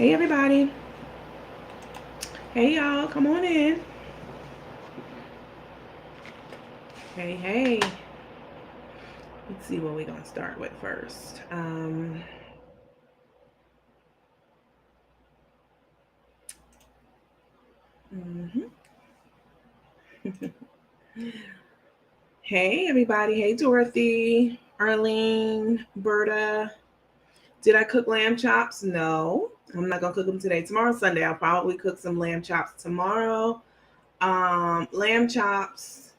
Hey everybody. Hey y'all, come on in. Hey, hey. Let's see what we're gonna start with first. Mhm. Hey everybody. Hey Dorothy, Arlene, Berta. Did I cook lamb chops? No. I'm not gonna cook them today. Tomorrow's Sunday. I'll probably cook some lamb chops tomorrow. Lamb chops,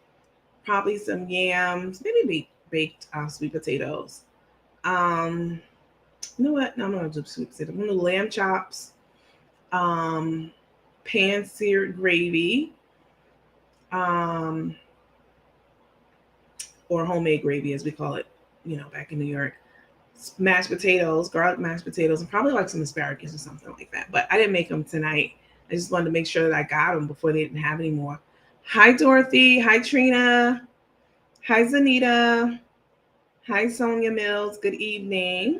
probably some yams, maybe baked sweet potatoes. Um, you know what? No, I'm not gonna do sweet potatoes. I'm gonna do lamb chops, um, pan seared gravy, um, or homemade gravy as we call it, back in New York. Mashed potatoes, garlic mashed potatoes, and probably like some asparagus or something like that. But I didn't make them tonight. I just wanted to make sure that I got them before they didn't have any more. Hi, Dorothy. Hi, Trina. Hi, Zanita. Hi, Sonia Mills. Good evening.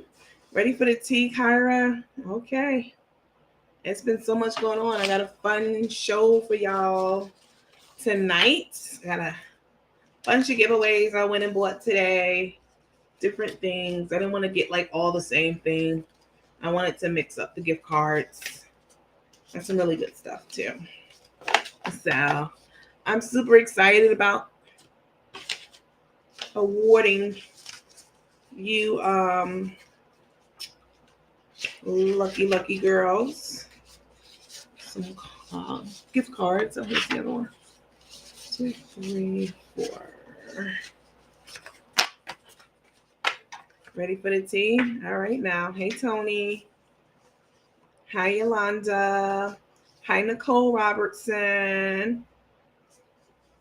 Ready for the tea, Kyra? Okay. It's been so much going on. I got a fun show for y'all tonight. I got a bunch of giveaways I went and bought today. Different things. I didn't want to get like all the same thing. I wanted to mix up the gift cards and some really good stuff too. So I'm super excited about awarding you lucky girls some gift cards. Oh, here's the other one. 2, 3, 4. Ready for the tea? All right now. Hey Tony. Hi Yolanda. Hi Nicole Robertson.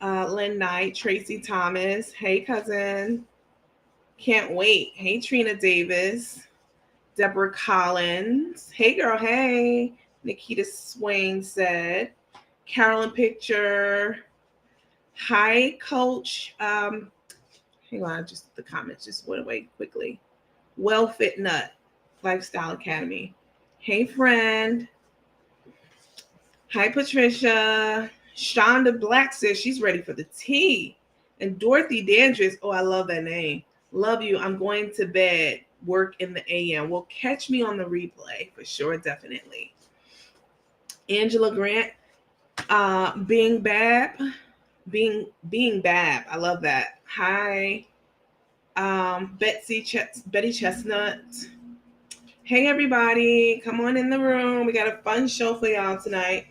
Lynn Knight, Tracy Thomas. Hey cousin. Can't wait. Hey Trina Davis. Deborah Collins. Hey girl, hey. Nikita Swain said. Carolyn Picture. Hi, Coach. Hang on, just the comments just went away quickly. Well Fit Nut, Lifestyle Academy. Hey, friend. Hi, Patricia. Shonda Black says she's ready for the tea. And Dorothy Dandridge, oh, I love that name. Love you. I'm going to bed. Work in the AM. Well, catch me on the replay for sure, definitely. Angela Grant, Being Bab, being Bab. I love that. Hi, Betty Chestnut. Hey everybody, come on in the room. We got a fun show for y'all tonight.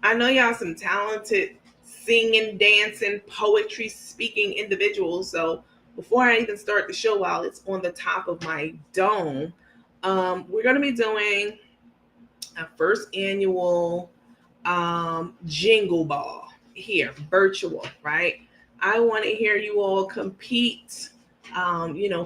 I know y'all some talented singing, dancing, poetry speaking individuals. So before I even start the show, while it's on the top of my dome, we're gonna be doing our first annual jingle ball here, virtual, right? I want to hear you all compete,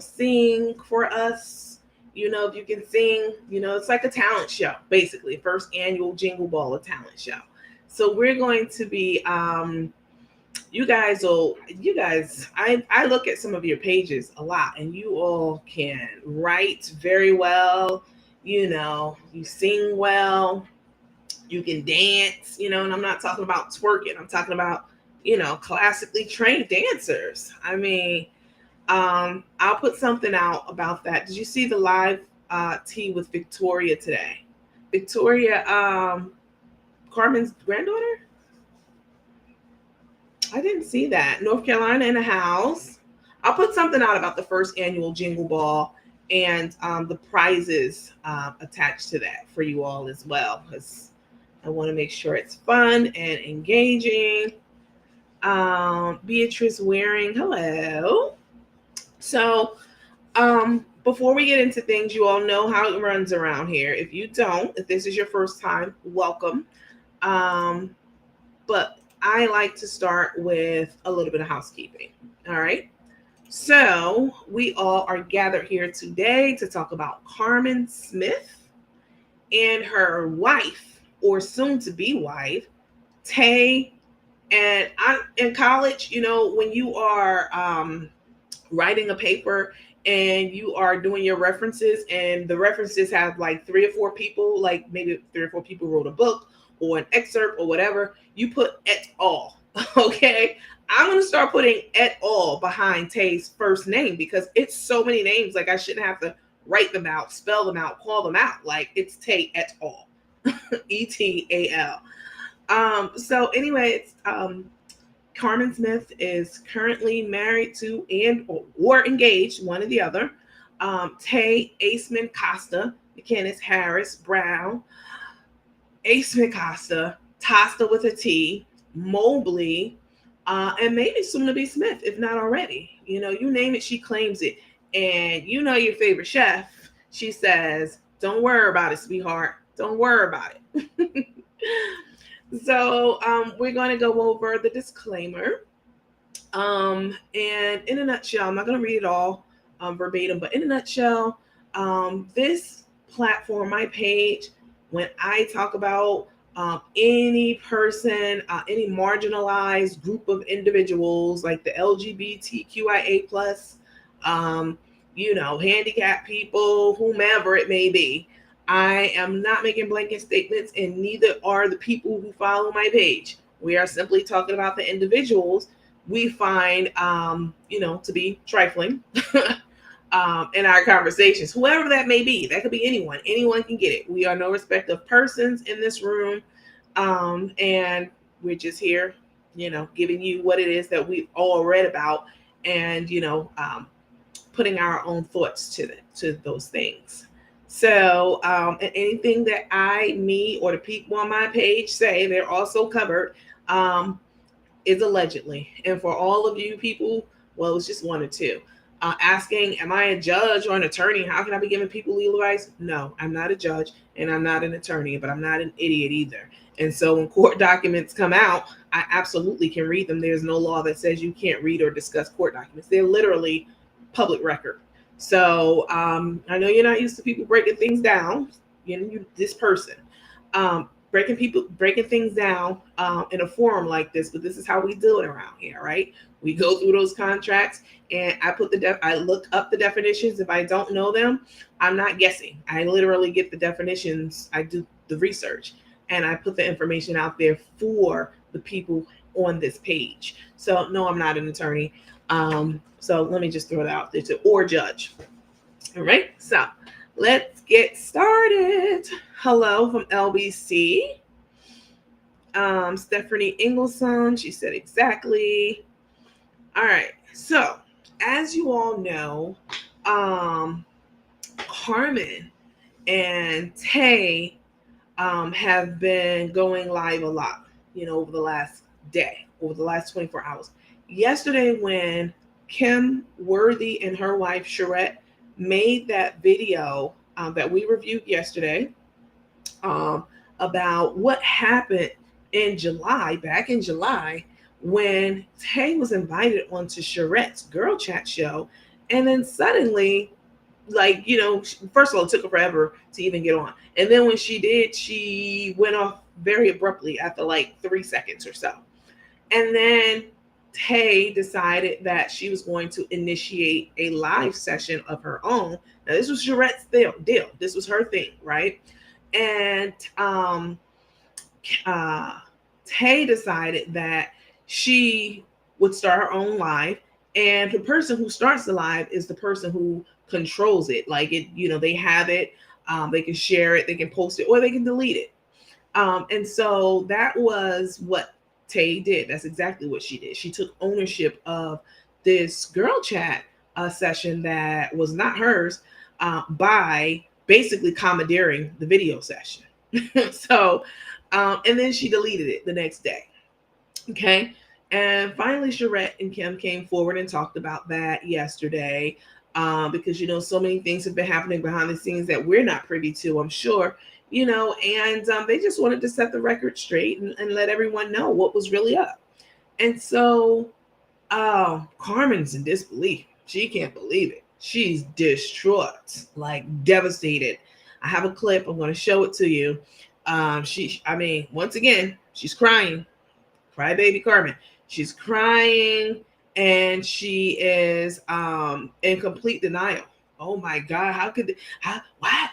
sing for us. If you can sing, it's like a talent show, basically. First annual Jingle Ball, a talent show. So we're going to be, I look at some of your pages a lot, and you all can write very well. You sing well, you can dance, and I'm not talking about twerking. I'm talking about, classically trained dancers. I mean, I'll put something out about that. Did you see the live tea with Victoria today? Victoria, Carmen's granddaughter? I didn't see that. North Carolina in the house. I'll put something out about the first annual Jingle Ball and the prizes attached to that for you all as well, because I want to make sure it's fun and engaging. Beatrice Waring, hello. So, before we get into things, you all know how it runs around here. If you don't, if this is your first time, welcome. But I like to start with a little bit of housekeeping. All right. So, we all are gathered here today to talk about Carmen Smith and her wife, or soon to be wife, Tay. And I in college, when you are writing a paper and you are doing your references, and the references have like 3 or 4 people, like maybe 3 or 4 people wrote a book or an excerpt or whatever, you put et al. Okay, I'm gonna start putting et al. Behind Tay's first name because it's so many names. Like I shouldn't have to write them out, spell them out, call them out. Like it's Tay et al. ETAL. So anyway, it's Carmen Smith is currently married to and or engaged, one or the other. Tay Aceman Costa, McKinnis Harris Brown, Aceman Costa, Tosta with a T, Mobley, and maybe soon to be Smith, if not already. You know, you name it, she claims it. And you know your favorite chef, she says, "Don't worry about it, sweetheart. Don't worry about it." So we're going to go over the disclaimer. And in a nutshell, I'm not going to read it all verbatim, but in a nutshell, this platform, my page, when I talk about any person, any marginalized group of individuals like the LGBTQIA plus, handicapped people, whomever it may be, I am not making blanket statements, and neither are the people who follow my page. We are simply talking about the individuals we find, to be trifling in our conversations, whoever that may be. That could be anyone. Anyone can get it. We are no respect of persons in this room, and we're just here, giving you what it is that we've all read about, and putting our own thoughts to those things. So, and anything that me, or the people on my page say, they're also covered, is allegedly. And for all of you people, well, it's just one or two, asking, am I a judge or an attorney? How can I be giving people legal advice? No, I'm not a judge and I'm not an attorney, but I'm not an idiot either. And so when court documents come out, I absolutely can read them. There's no law that says you can't read or discuss court documents. They're literally public record. So I know you're not used to people breaking things down. This person, breaking things down in a forum like this, but this is how we do it around here, right? We go through those contracts, and I look up the definitions. If I don't know them, I'm not guessing. I literally get the definitions. I do the research, and I put the information out there for the people on this page. So no, I'm not an attorney. So let me just throw it out there or judge. All right. So let's get started. Hello from LBC. Stephanie Ingleson, she said exactly. All right. So as you all know, Carmen and Tay have been going live a lot, over the last day, over the last 24 hours. Yesterday, when Kim Worthy and her wife, Charette, made that video that we reviewed yesterday about what happened back in July, when Tay was invited onto Charette's Gyrl Chat show. And then suddenly, first of all, it took her forever to even get on. And then when she did, she went off very abruptly after like 3 seconds or so. And then Tay decided that she was going to initiate a live session of her own. Now, this was Charette's deal. This was her thing, right? And Tay decided that she would start her own live. And the person who starts the live is the person who controls it. Like it, they have it. They can share it. They can post it, or they can delete it. And so that was what Tay did. That's exactly what she did. She took ownership of this Gyrl Chat session that was not hers by basically commandeering the video session. So, and then she deleted it the next day. Okay. And finally, Charette and Kim came forward and talked about that yesterday because, so many things have been happening behind the scenes that we're not privy to, I'm sure. And they just wanted to set the record straight and let everyone know what was really up. And so Carmen's in disbelief. She can't believe it. She's distraught, like devastated. I have a clip. I'm going to show it to you. Once again, she's crying. Crybaby Carmen. She's crying and she is in complete denial. Oh my God, how could they, why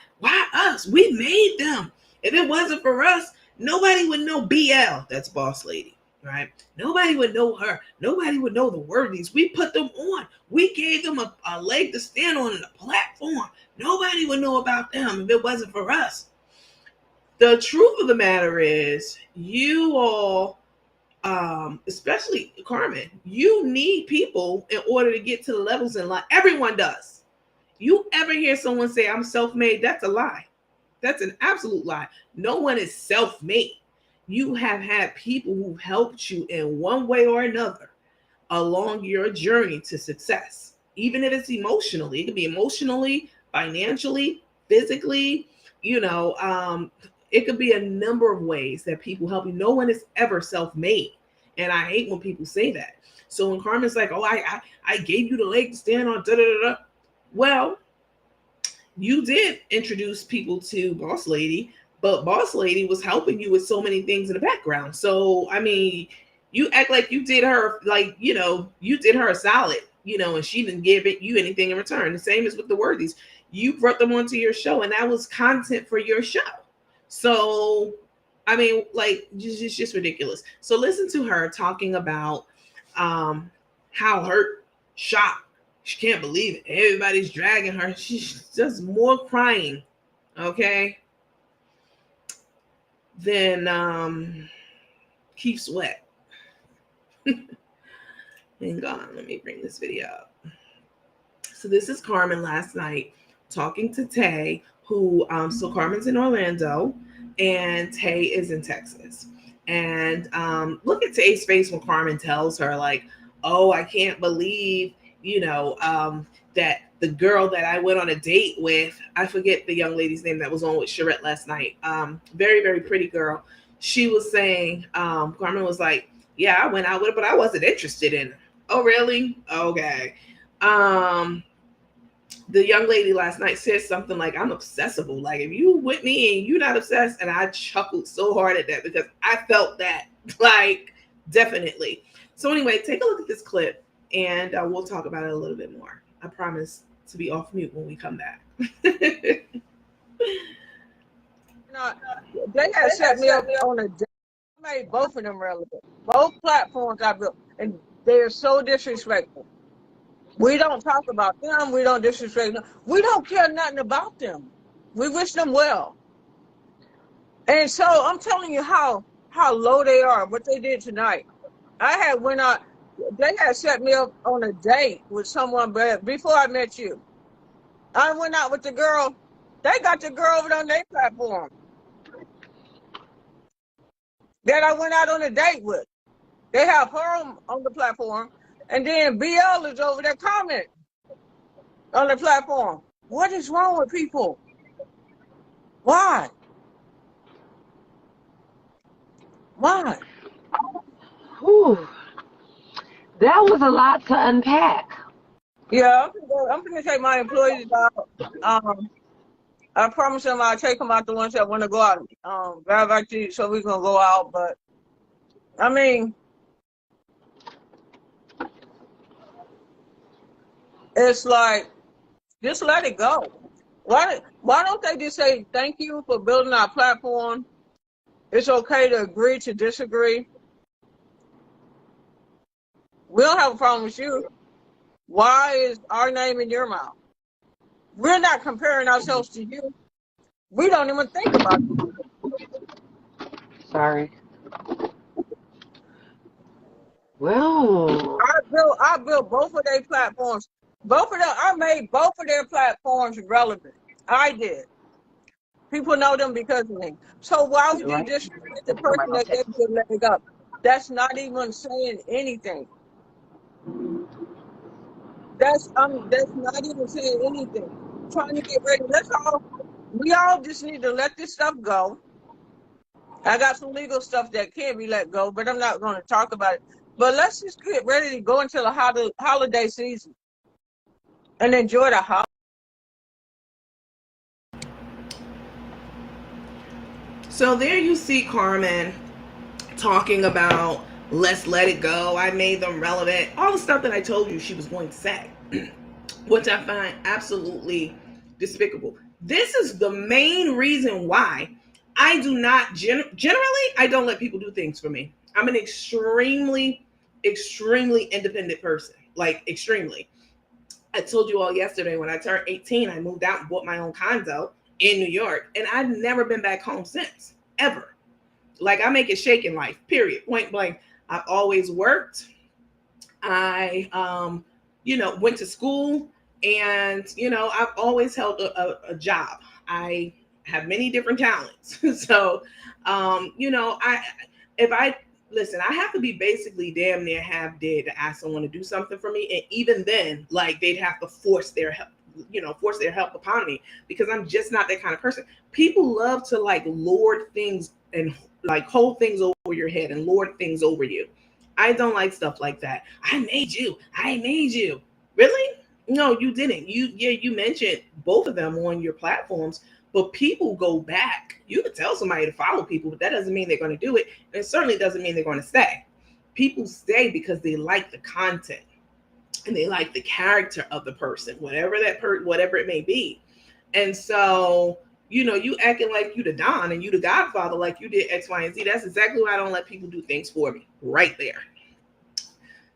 us? We made them. If it wasn't for us, nobody would know BL. That's boss lady, right? Nobody would know her. Nobody would know the worthies. We put them on. We gave them a leg to stand on and a platform. Nobody would know about them if it wasn't for us. The truth of the matter is, you all, especially Carmen, you need people in order to get to the levels in life. Everyone does. You ever hear someone say, I'm self-made? That's a lie. That's an absolute lie. No one is self-made. You have had people who helped you in one way or another along your journey to success. Even if it's emotionally, it could be emotionally, financially, physically, it could be a number of ways that people help you. No one is ever self-made. And I hate when people say that. So when Carmen's like, oh, I gave you the leg to stand on, da da da da. Well, you did introduce people to Boss Lady, but Boss Lady was helping you with so many things in the background. So, I mean, you act like you did her, like, you did her a solid, and she didn't give you anything in return. The same as with the Worthies. You brought them onto your show, and that was content for your show. So, I mean, like, it's just ridiculous. So listen to her talking about how hurt, shocked, she can't believe it. Everybody's dragging her. She's just more crying, okay, than Keep Sweat. Hang on, let me bring this video up. So this is Carmen last night talking to Tay, who, so Carmen's in Orlando and Tay is in Texas. And look at Tay's face when Carmen tells her, like, oh, I can't believe, that the girl that I went on a date with, I forget the young lady's name that was on with Charette last night. Very, very pretty girl. She was saying, Carmen was like, yeah, I went out with her, but I wasn't interested in her. Oh, really? Okay. The young lady last night said something like, I'm obsessible. Like, if you with me and you're not obsessed, and I chuckled so hard at that because I felt that, like, definitely. So anyway, take a look at this clip and we'll talk about it a little bit more. I promise to be off mute when we come back. No, they had set me up on a day. I made both of them relevant. Both platforms I built, and they are so disrespectful. We don't talk about them. We don't disrespect them. We don't care nothing about them. We wish them well. And so I'm telling you how low they are, what they did tonight. They had set me up on a date with someone before I met you. I went out with the girl. They got the girl over on their platform that I went out on a date with. They have her on the platform, and then BL is over there commenting on the platform. What is wrong with people? Why? Why? Whew. That was a lot to unpack. Yeah, I'm going to take my employees out. I promise them I'll take them out, the ones that want to go out. Grab back to you so we can go out. But, I mean, it's like, just let it go. Why don't they just say, thank you for building our platform? It's okay to agree to disagree. We don't have a problem with you. Why is our name in your mouth? We're not comparing ourselves to you. We don't even think about it. Sorry. Well, I built both of their platforms. I made both of their platforms relevant. I did. People know them because of me. So why would you disrespect the person that gave you a leg up? That's not even saying anything. That's not even saying anything. Trying to get ready. We all just need to let this stuff go. I got some legal stuff that can't be let go, but I'm not going to talk about it. But let's just get ready to go into the holiday season and enjoy the holiday. So there you see Carmen talking about let's let it go. I made them relevant. All the stuff that I told you she was going to say, which I find absolutely despicable. This is the main reason why I do not generally, I don't let people do things for me. I'm an extremely, extremely independent person. Like, extremely. I told you all yesterday when I turned 18, I moved out and bought my own condo in New York, and I've never been back home since, ever. Like, I make it shake in life, period, point blank. I've always worked. I, went to school, and, I've always held a job. I have many different talents. So, I, if I, listen, I have to be basically damn near half dead to ask someone to do something for me. And even then, like, they'd have to force their help, force their help upon me, because I'm just not that kind of person. People love to, like, lord things and, like, hold things over your head and lord things over you. I don't like stuff like that. I made you. I made you. Really? No, you didn't. You mentioned both of them on your platforms, but people go back. You could tell somebody to follow people, but that doesn't mean they're going to do it. And it certainly doesn't mean they're going to stay. People stay because they like the content and they like the character of the person, whatever whatever it may be. And so, you acting like you the Don and you the Godfather, like you did X, Y, and Z. That's exactly why I don't let people do things for me. Right there.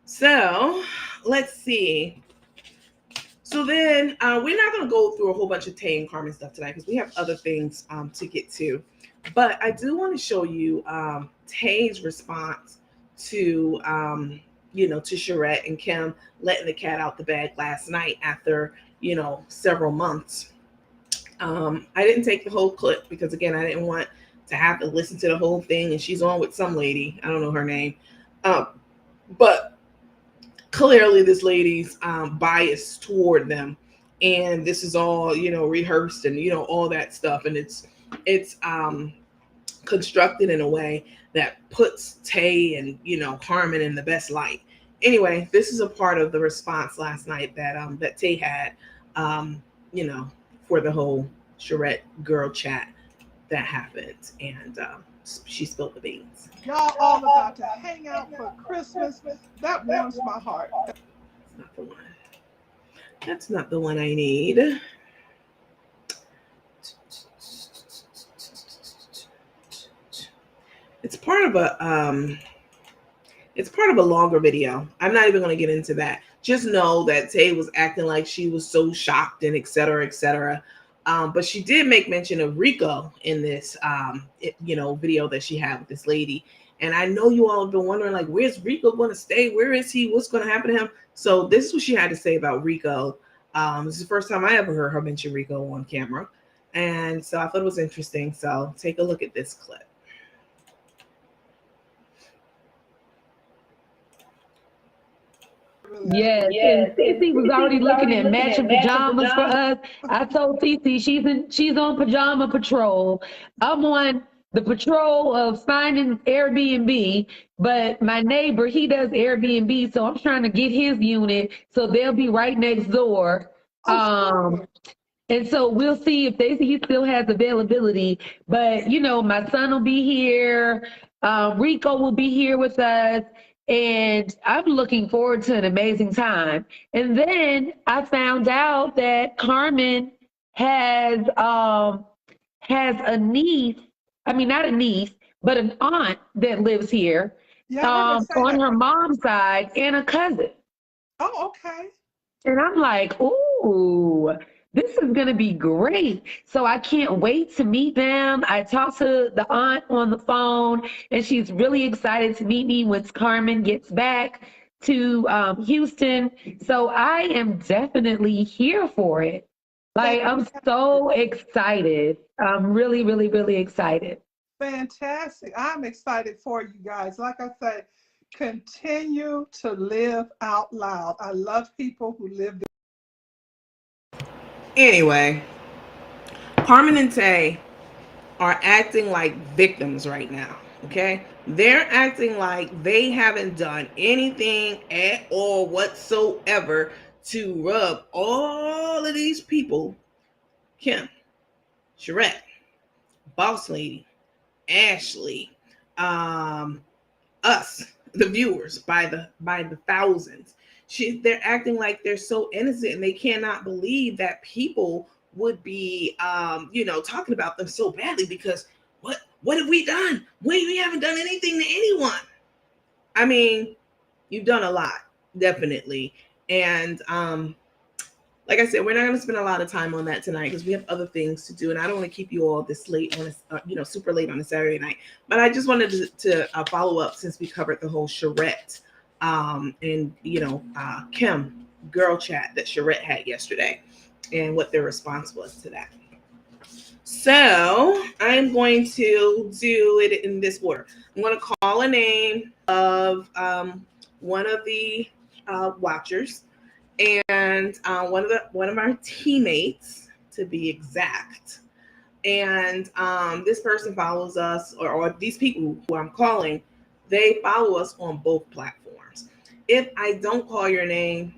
So let's see. So then we're not going to go through a whole bunch of Tay and Carmen stuff tonight because we have other things to get to. But I do want to show you Tay's response to, to Sherette and Kim letting the cat out the bag last night after, several months. I didn't take the whole clip because, again, I didn't want to have to listen to the whole thing. And she's on with some lady. I don't know her name. But clearly this lady's biased toward them. And this is all, rehearsed and, all that stuff. And it's constructed in a way that puts Tay and, Carmen in the best light. Anyway, this is a part of the response last night that Tay had, for the whole Charette Gyrl Chat that happened. And she spilled the beans. Y'all all about to hang out for Christmas. That warms my heart. That's not the one. That's not the one I need. It's part of a longer video. I'm not even going to get into that. Just know that Tay was acting like she was so shocked and et cetera, et cetera. But she did make mention of Rico in this, video that she had with this lady. And I know you all have been wondering, like, where's Rico going to stay? Where is he? What's going to happen to him? So this is what she had to say about Rico. This is the first time I ever heard her mention Rico on camera. And so I thought it was interesting. So take a look at this clip. Yes, and Cece was already looking at matching pajamas for us. I told Cece she's on pajama patrol. I'm on the patrol of finding Airbnb, but my neighbor, he does Airbnb, so I'm trying to get his unit so they'll be right next door. And so we'll see if he still has availability. But my son will be here. Rico will be here with us. And I'm looking forward to an amazing time. And then I found out that Carmen has a niece. I mean, not a niece, but an aunt that lives here on her mom's side and a cousin. Oh, okay. And I'm like, ooh, this is going to be great. So I can't wait to meet them. I talked to the aunt on the phone, and she's really excited to meet me once Carmen gets back to Houston. So I am definitely here for it. Like, I'm so excited. I'm really, really, really excited. Fantastic. I'm excited for you guys. Like I said, continue to live out loud. I love people who live. Anyway, Carmen and Tay are acting like victims right now. Okay, they're acting like they haven't done anything at all whatsoever to rub all of these people, Kim, Sherette, Boss Lady, Ashley, us, the viewers by the thousands. They're acting like they're so innocent, and they cannot believe that people would be talking about them so badly, because what have we done? We haven't done anything to anyone. I mean, you've done a lot, definitely. And like I said, we're not going to spend a lot of time on that tonight, because we have other things to do, and I don't want to keep you all this late on super late on a Saturday night. But I just wanted to follow up, since we covered the whole charrette and Kim Gyrl Chat that charrette had yesterday, and what their response was to that. So I'm going to do it in this order. I'm going to call a name of one of the watchers, and one of our teammates, to be exact. And this person follows us, or these people who I'm calling, they follow us on both platforms. If I don't call your name,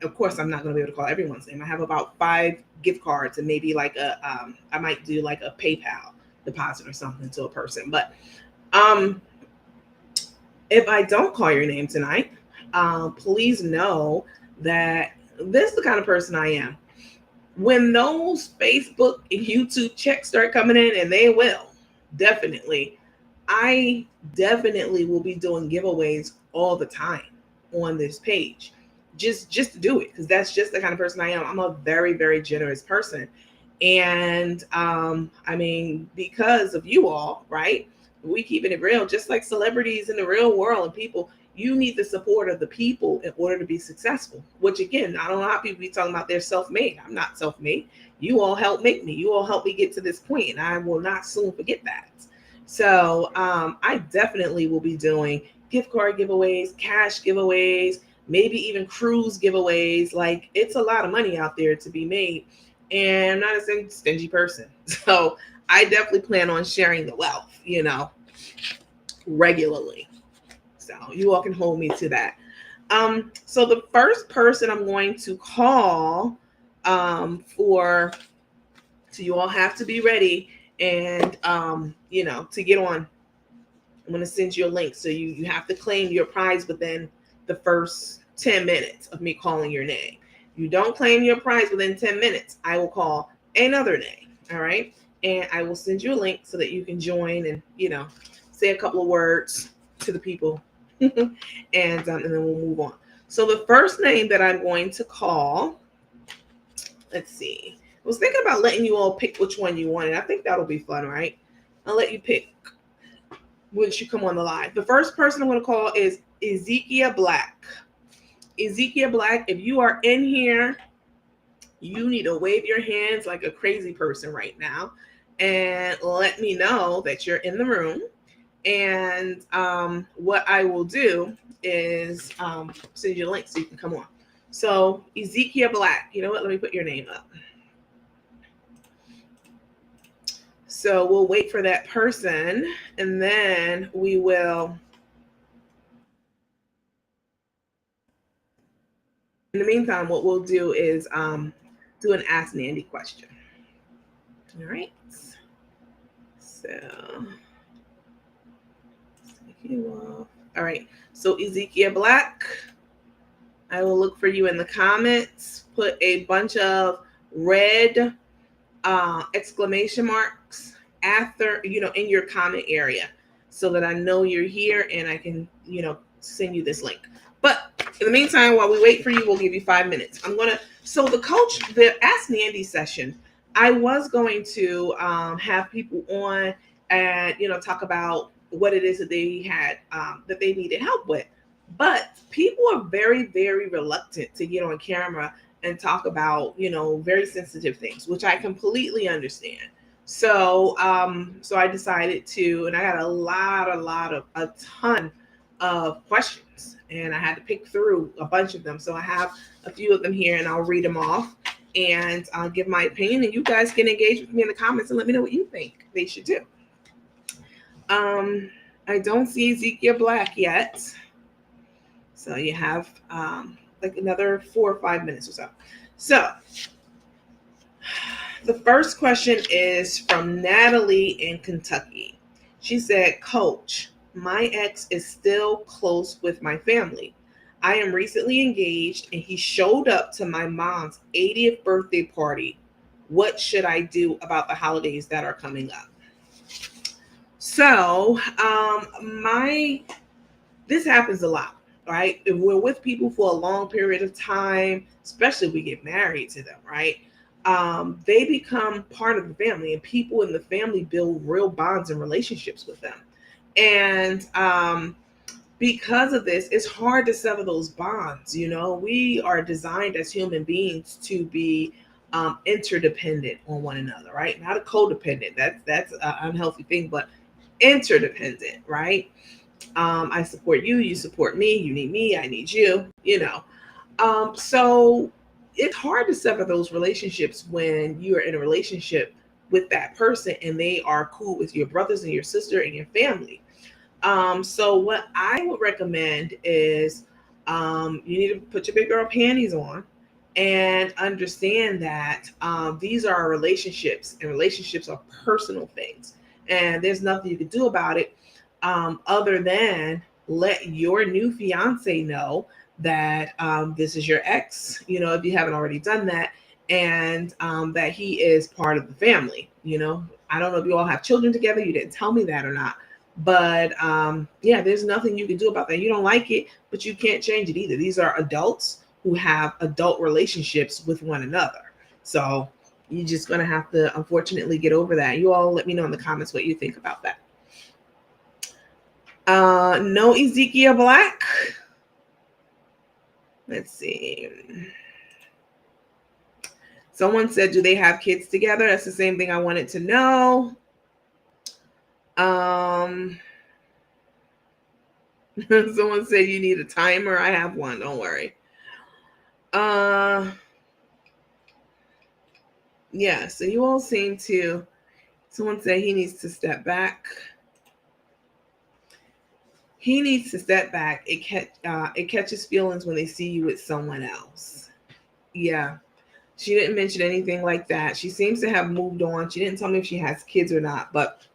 of course, I'm not going to be able to call everyone's name. I have about 5 gift cards, and maybe like I might do like a PayPal deposit or something to a person. But if I don't call your name tonight, please know that this is the kind of person I am. When those Facebook and YouTube checks start coming in, and they will, definitely, I definitely will be doing giveaways all the time on this page. Just to do it, because that's just the kind of person I am. I'm a very, very generous person. And I mean, because of you all, right? We keeping it real, just like celebrities in the real world and people. You need the support of the people in order to be successful, which again, I don't know how people be talking about they're self-made. I'm not self-made. You all helped make me. You all helped me get to this point, and I will not soon forget that. So I definitely will be doing gift card giveaways, cash giveaways, maybe even cruise giveaways. Like, it's a lot of money out there to be made, and I'm not a stingy person. So I definitely plan on sharing the wealth, regularly. So you all can hold me to that. So the first person I'm going to call so you all have to be ready, and to get on. I'm going to send you a link. So you have to claim your prize within the first 10 minutes of me calling your name. You don't claim your prize within 10 minutes, I will call another name. All right. And I will send you a link so that you can join and, say a couple of words to the people. and then we'll move on. So the first name that I'm going to call, let's see. I was thinking about letting you all pick which one you wanted. I think that'll be fun, right? I'll let you pick once you come on the live. The first person I'm going to call is Ezekiel Black. Ezekiel Black, if you are in here, you need to wave your hands like a crazy person right now and let me know that you're in the room. And what I will do is send you a link so you can come on. So Ezekiel Black, you know what? Let me put your name up. So we'll wait for that person, and then we will. In the meantime, what we'll do is do an Ask Nandy question. All right. So. All right. So Ezekiel Black, I will look for you in the comments. Put a bunch of red exclamation marks after, in your comment area, so that I know you're here and I can, send you this link. But in the meantime, while we wait for you, we'll give you 5 minutes. So the Ask Nandy session, I was going to have people on and, talk about what it is that they had, that they needed help with. But people are very, very reluctant to get on camera and talk about, very sensitive things, which I completely understand. So, so I decided to, and I got a ton of questions, and I had to pick through a bunch of them. So I have a few of them here, and I'll read them off, and I'll give my opinion, and you guys can engage with me in the comments and let me know what you think they should do. I don't see Ezekiel Black yet. So you have like another 4 or 5 minutes or so. So the first question is from Natalie in Kentucky. She said, Coach, My ex is still close with my family. I am recently engaged and he showed up to my mom's 80th birthday party. What should I do about the holidays that are coming up? So, this happens a lot, right? If we're with people for a long period of time, especially if we get married to them, right? They become part of the family, and people in the family build real bonds and relationships with them. And because of this, it's hard to sever those bonds. You know, we are designed as human beings to be interdependent on one another, right? Not a codependent. That's an unhealthy thing, but interdependent, right? I support you, you support me, I need you, you know. So it's hard to sever those relationships when you are in a relationship with that person and they are cool with your brothers and your sister and your family. So what I would recommend is you need to put your big girl panties on and understand that these are relationships, and relationships are personal things. And there's nothing you can do about it other than let your new fiance know that this is your ex, you know, if you haven't already done that, and that he is part of the family. You know, I don't know if you all have children together. You didn't tell me that or not. But yeah, there's nothing you can do about that. You don't like it, but you can't change it either. These are adults who have adult relationships with one another. So you're just going to have to, unfortunately, get over that. You all let me know in the comments what you think about that. No Ezekiel Black. Let's see. Someone said, do they have kids together? That's the same thing I wanted to know. Someone said you need a timer. I have one. Don't worry. Yeah, so you all seem to, someone said he needs to step back. He needs to step back. It catches feelings when they see you with someone else. Yeah. She didn't mention anything like that. She seems to have moved on. She didn't tell me if she has kids or not, but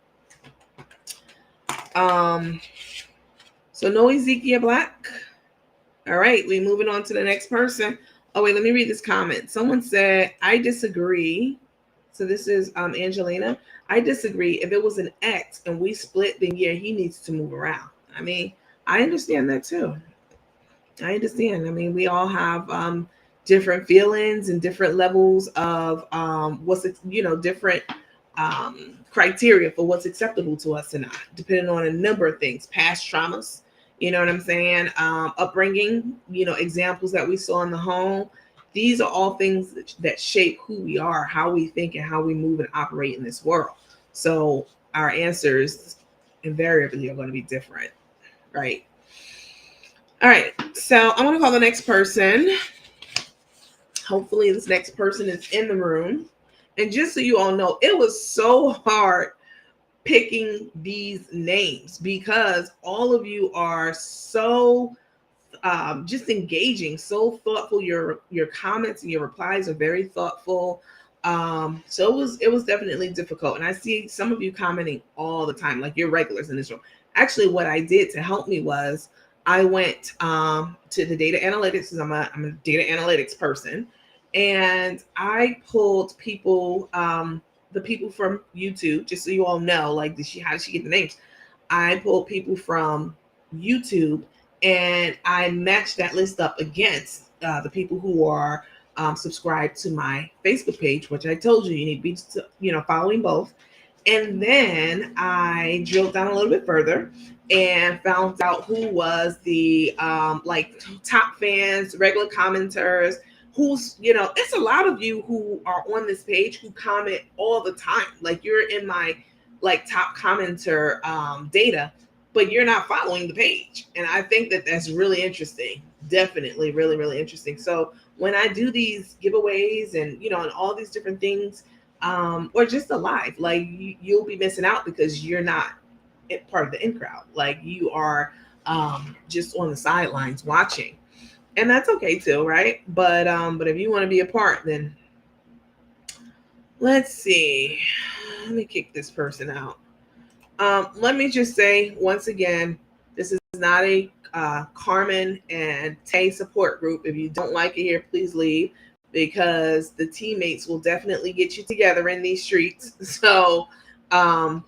so no Ezekiel Black. All right, we're moving on to the next person. Oh, wait, let me read this comment. Someone said, I disagree. So this is Angelina. I disagree. If it was an ex and we split, then yeah, he needs to move around. I mean, I understand that too. I understand. I mean, we all have different feelings and different levels of different criteria for what's acceptable to us and not, depending on a number of things, past traumas, you know what I'm saying? Upbringing, you know, examples that we saw in the home. These are all things that shape who we are, how we think, and how we move and operate in this world. So our answers invariably are going to be different, right? All right. So I want to call the next person. Hopefully this next person is in the room. And just so you all know, it was so hard picking these names because all of you are so just engaging, so thoughtful. Your comments and your replies are very thoughtful. So it was definitely difficult. And I see some of you commenting all the time, like you're regulars in this room. Actually, what I did to help me was I went to the data analytics, because I'm a data analytics person, and I pulled people, the people from YouTube, just so you all know, like, how did she get the names? I pulled people from YouTube and I matched that list up against the people who are subscribed to my Facebook page, which I told you need to be, following both. And then I drilled down a little bit further and found out who was the top fans, regular commenters, it's a lot of you who are on this page who comment all the time. Like, you're in my top commenter data, but you're not following the page. And I think that that's really interesting. Definitely really, really interesting. So when I do these giveaways and, and all these different things, or just a live, like you'll be missing out because you're not part of the in crowd. Like, you are just on the sidelines watching. And that's okay too, right? But if you want to be a part, then let's see. Let me kick this person out. Let me just say once again, this is not a Carmen and Tay support group. If you don't like it here, please leave, because the teammates will definitely get you together in these streets. So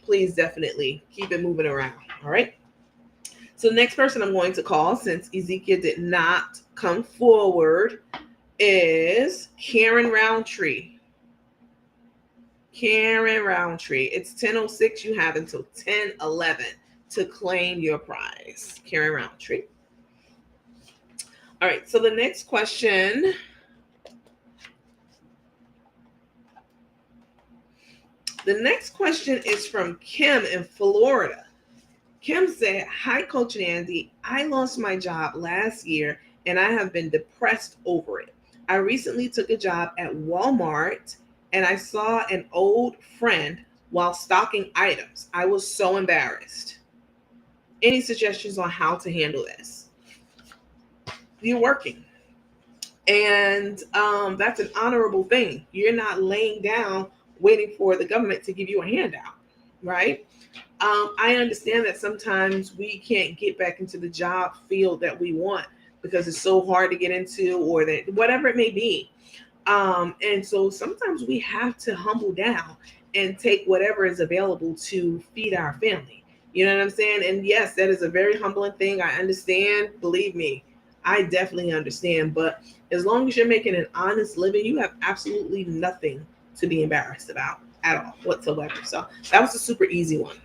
please definitely keep it moving around. All right. So the next person I'm going to call, since Ezekiel did not come forward, is Karen Roundtree. Karen Roundtree. It's 10:06. You have until 10:11 to claim your prize. Karen Roundtree. All right. So the next question. The next question is from Kim in Florida. Kim said, "Hi, Coach Nandy. I lost my job last year and I have been depressed over it. I recently took a job at Walmart and I saw an old friend while stocking items. I was so embarrassed. Any suggestions on how to handle this?" You're working. And that's an honorable thing. You're not laying down waiting for the government to give you a handout, right? I understand that sometimes we can't get back into the job field that we want because it's so hard to get into, or that whatever it may be. And so sometimes we have to humble down and take whatever is available to feed our family. You know what I'm saying? And yes, that is a very humbling thing. I understand. Believe me, I definitely understand. But as long as you're making an honest living, you have absolutely nothing to be embarrassed about at all whatsoever. So that was a super easy one.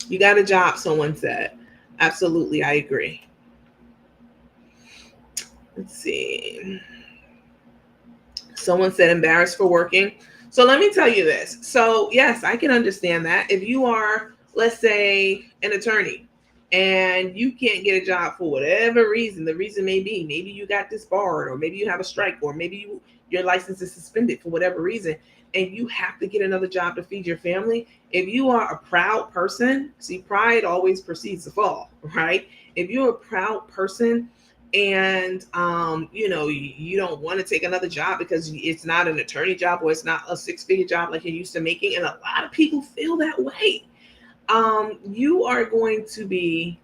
You got a job, someone said. Absolutely, I agree. Let's see. Someone said embarrassed for working. So let me tell you this. So yes, I can understand that. If you are, let's say, an attorney and you can't get a job for whatever reason, the reason may be, maybe you got disbarred, or maybe you have a strike, or maybe your license is suspended for whatever reason, and you have to get another job to feed your family. If you are a proud person, see, pride always precedes the fall, right? If you're a proud person and you don't want to take another job because it's not an attorney job, or it's not a six-figure job like you're used to making, and a lot of people feel that way, you are going to be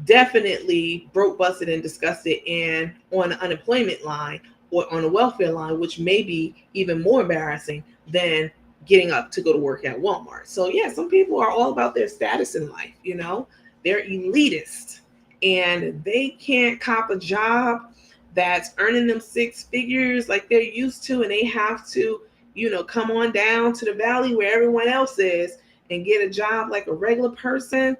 definitely broke, busted, and disgusted, and on the unemployment line or on the welfare line, which may be even more embarrassing than getting up to go to work at Walmart. So yeah, some people are all about their status in life. They're elitist and they can't cop a job that's earning them six figures like they're used to, and they have to come on down to the valley where everyone else is and get a job like a regular person.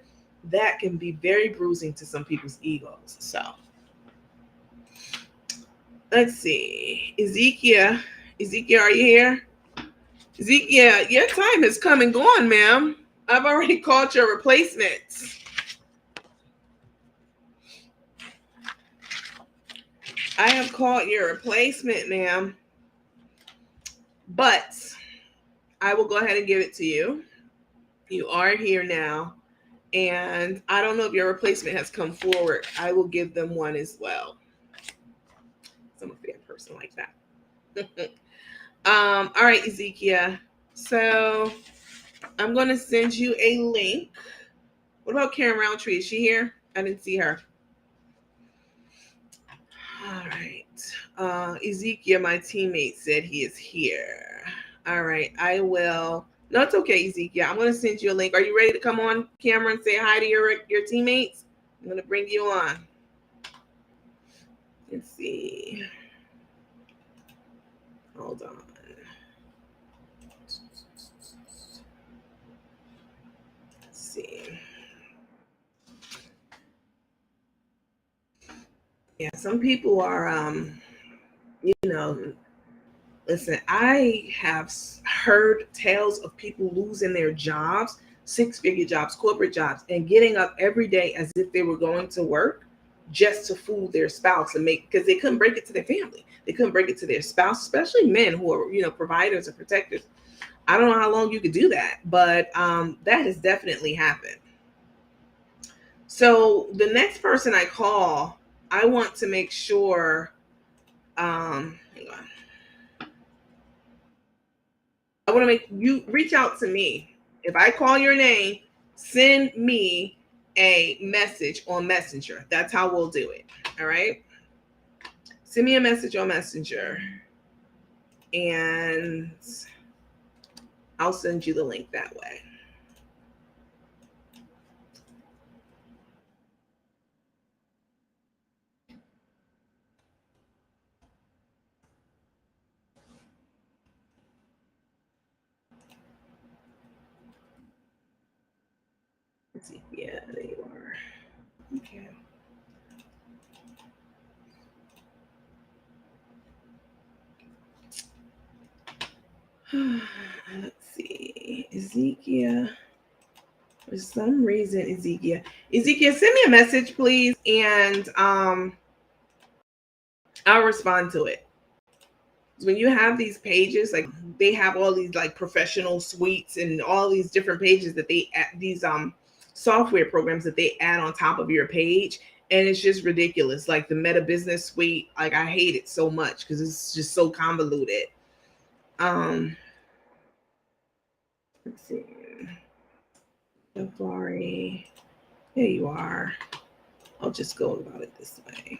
That can be very bruising to some people's egos. So let's see. Ezekiel, are you here? Ezekiel, your time has come and gone, ma'am. I've already called your replacements. I have called your replacement, ma'am. But I will go ahead and give it to you. You are here now. And I don't know if your replacement has come forward. I will give them one as well. I'm a fair person like that. All right, Ezekiel. So I'm going to send you a link. What about Karen Roundtree? Is she here? I didn't see her. All right. Ezekiel, my teammate, said he is here. All right. I will. No, it's okay, Ezekiel. I'm going to send you a link. Are you ready to come on camera and say hi to your teammates? I'm going to bring you on. Let's see. Hold on. Let's see. Yeah, some people are, listen, I have heard tales of people losing their jobs, six-figure jobs, corporate jobs, and getting up every day as if they were going to work just to fool their spouse and because they couldn't break it to their family. They couldn't break it to their spouse, especially men who are, providers and protectors. I don't know how long you could do that, but that has definitely happened. So the next person I call, I want to make sure, hang on. I want to make you reach out to me If I call your name, send me a message on Messenger. That's how we'll do it. All right. Send me a message on Messenger and I'll send you the link that way. Let's see. Yeah, there you are. Okay. Let's see. Ezekiel. For some reason, Ezekiel, send me a message, please, and I'll respond to it. When you have these pages, like they have all these like professional suites and all these different pages that they add, these software programs that they add on top of your page, and it's just ridiculous. Like the Meta Business Suite, like I hate it so much because it's just so convoluted. Let's see. Safari. There you are. I'll just go about it this way.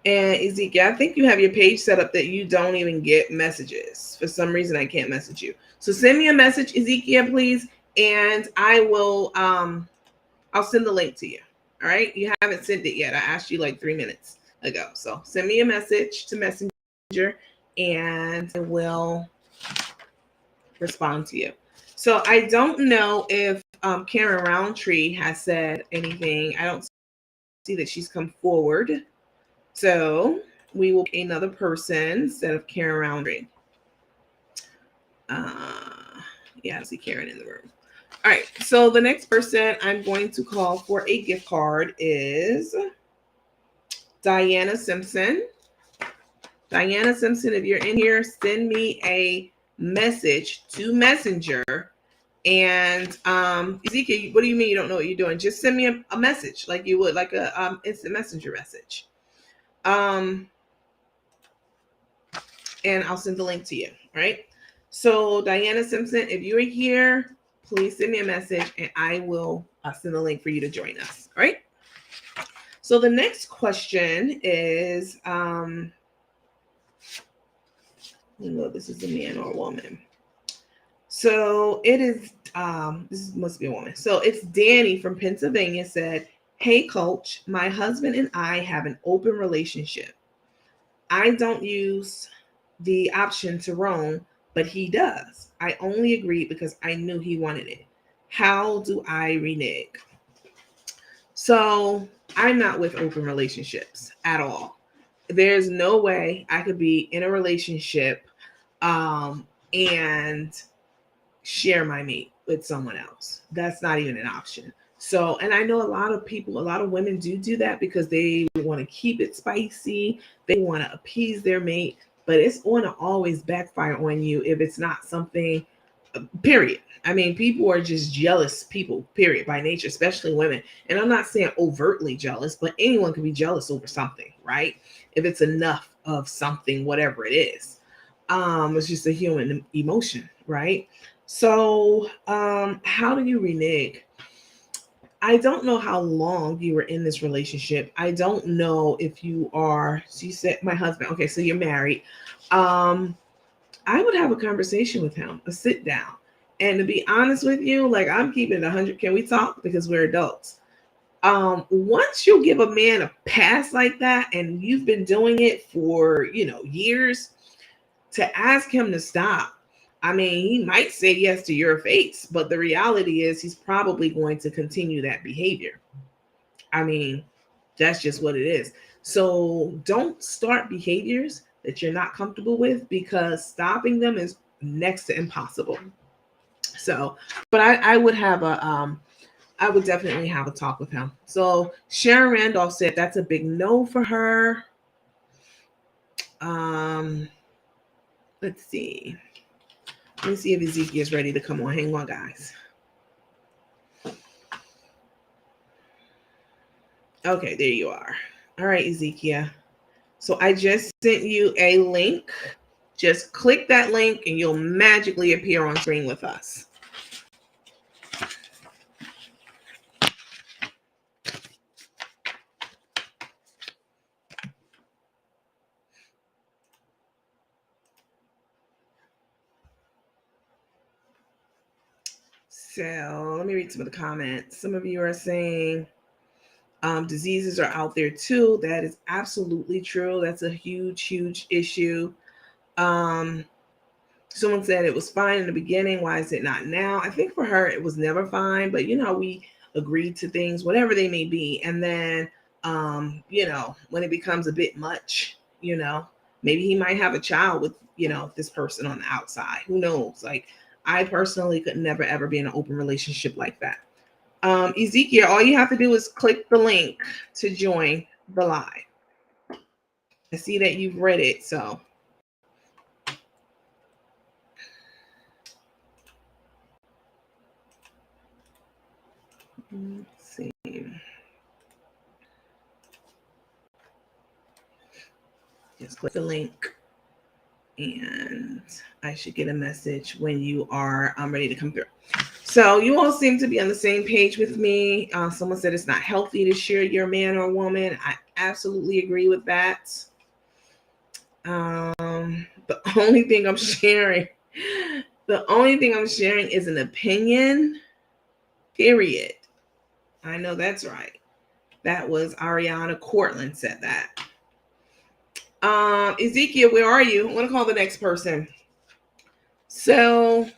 And Ezekiel, I think you have your page set up that you don't even get messages. For some reason, I can't message you. So send me a message, Ezekiel, please, and I will. I'll send the link to you. All right. You haven't sent it yet. I asked you like 3 minutes ago. So send me a message to Messenger, and I will respond to you. So I don't know if Karen Roundtree has said anything. I don't see that she's come forward. So we will get another person instead of Karen Roundtree. Yeah, I see Karen in the room. All right. So the next person I'm going to call for a gift card is Diana Simpson. Diana Simpson, if you're in here, send me a message to Messenger. And Ezekiel, what do you mean you don't know what you're doing? Just send me a message like you would, like a instant messenger message. And I'll send the link to you. All right. So Diana Simpson, if you're here, please send me a message and I will send the link for you to join us. All right. So the next question is, I don't know if this is a man or a woman. So it is, this must be a woman. So it's Danny from Pennsylvania said, "Hey coach, my husband and I have an open relationship. I don't use the option to roam, but he does. I only agreed because I knew he wanted it. How do I renege?" So I'm not with open relationships at all. There's no way I could be in a relationship and share my mate with someone else. That's not even an option. So, and I know a lot of people, a lot of women do that because they want to keep it spicy. They want to appease their mate, but it's going to always backfire on you if it's not something, period. I mean, people are just jealous people, period, by nature, especially women. And I'm not saying overtly jealous, but anyone can be jealous over something, right? If it's enough of something, whatever it is. It's just a human emotion, right? So how do you renege? I don't know how long you were in this relationship. I don't know if you are, so you said my husband. Okay, so you're married. I would have a conversation with him, a sit down. And to be honest with you, like I'm keeping it 100. Can we talk? Because we're adults. Once you give a man a pass like that and you've been doing it for, years, to ask him to stop, I mean, he might say yes to your face, but the reality is he's probably going to continue that behavior. I mean, that's just what it is. So don't start behaviors that you're not comfortable with because stopping them is next to impossible. So, but I would have I would definitely have a talk with him. So Sharon Randolph said that's a big no for her. Let's see. Let me see if Ezekiel is ready to come on. Hang on, guys. Okay, there you are. All right, Ezekiel. So I just sent you a link Just click that link and you'll magically appear on screen with us. So let me read some of the comments. Some of you are saying diseases are out there too. That is absolutely true. That's a huge, huge issue. Someone said it was fine in the beginning. Why is it not now? I think for her, it was never fine, but we agreed to things, whatever they may be. And then, when it becomes a bit much, maybe he might have a child with, this person on the outside. Who knows? Like, I personally could never, ever be in an open relationship like that. Ezekiel, all you have to do is click the link to join the live. I see that you've read it, so. Let's see. Just click the link and I should get a message when you are ready to come through. So you all seem to be on the same page with me. Someone said it's not healthy to share your man or woman. I absolutely agree with that. The only thing I'm sharing is an opinion, period. I know that's right. That was Ariana Cortland said that. Ezekiel, where are you? I want to call the next person. So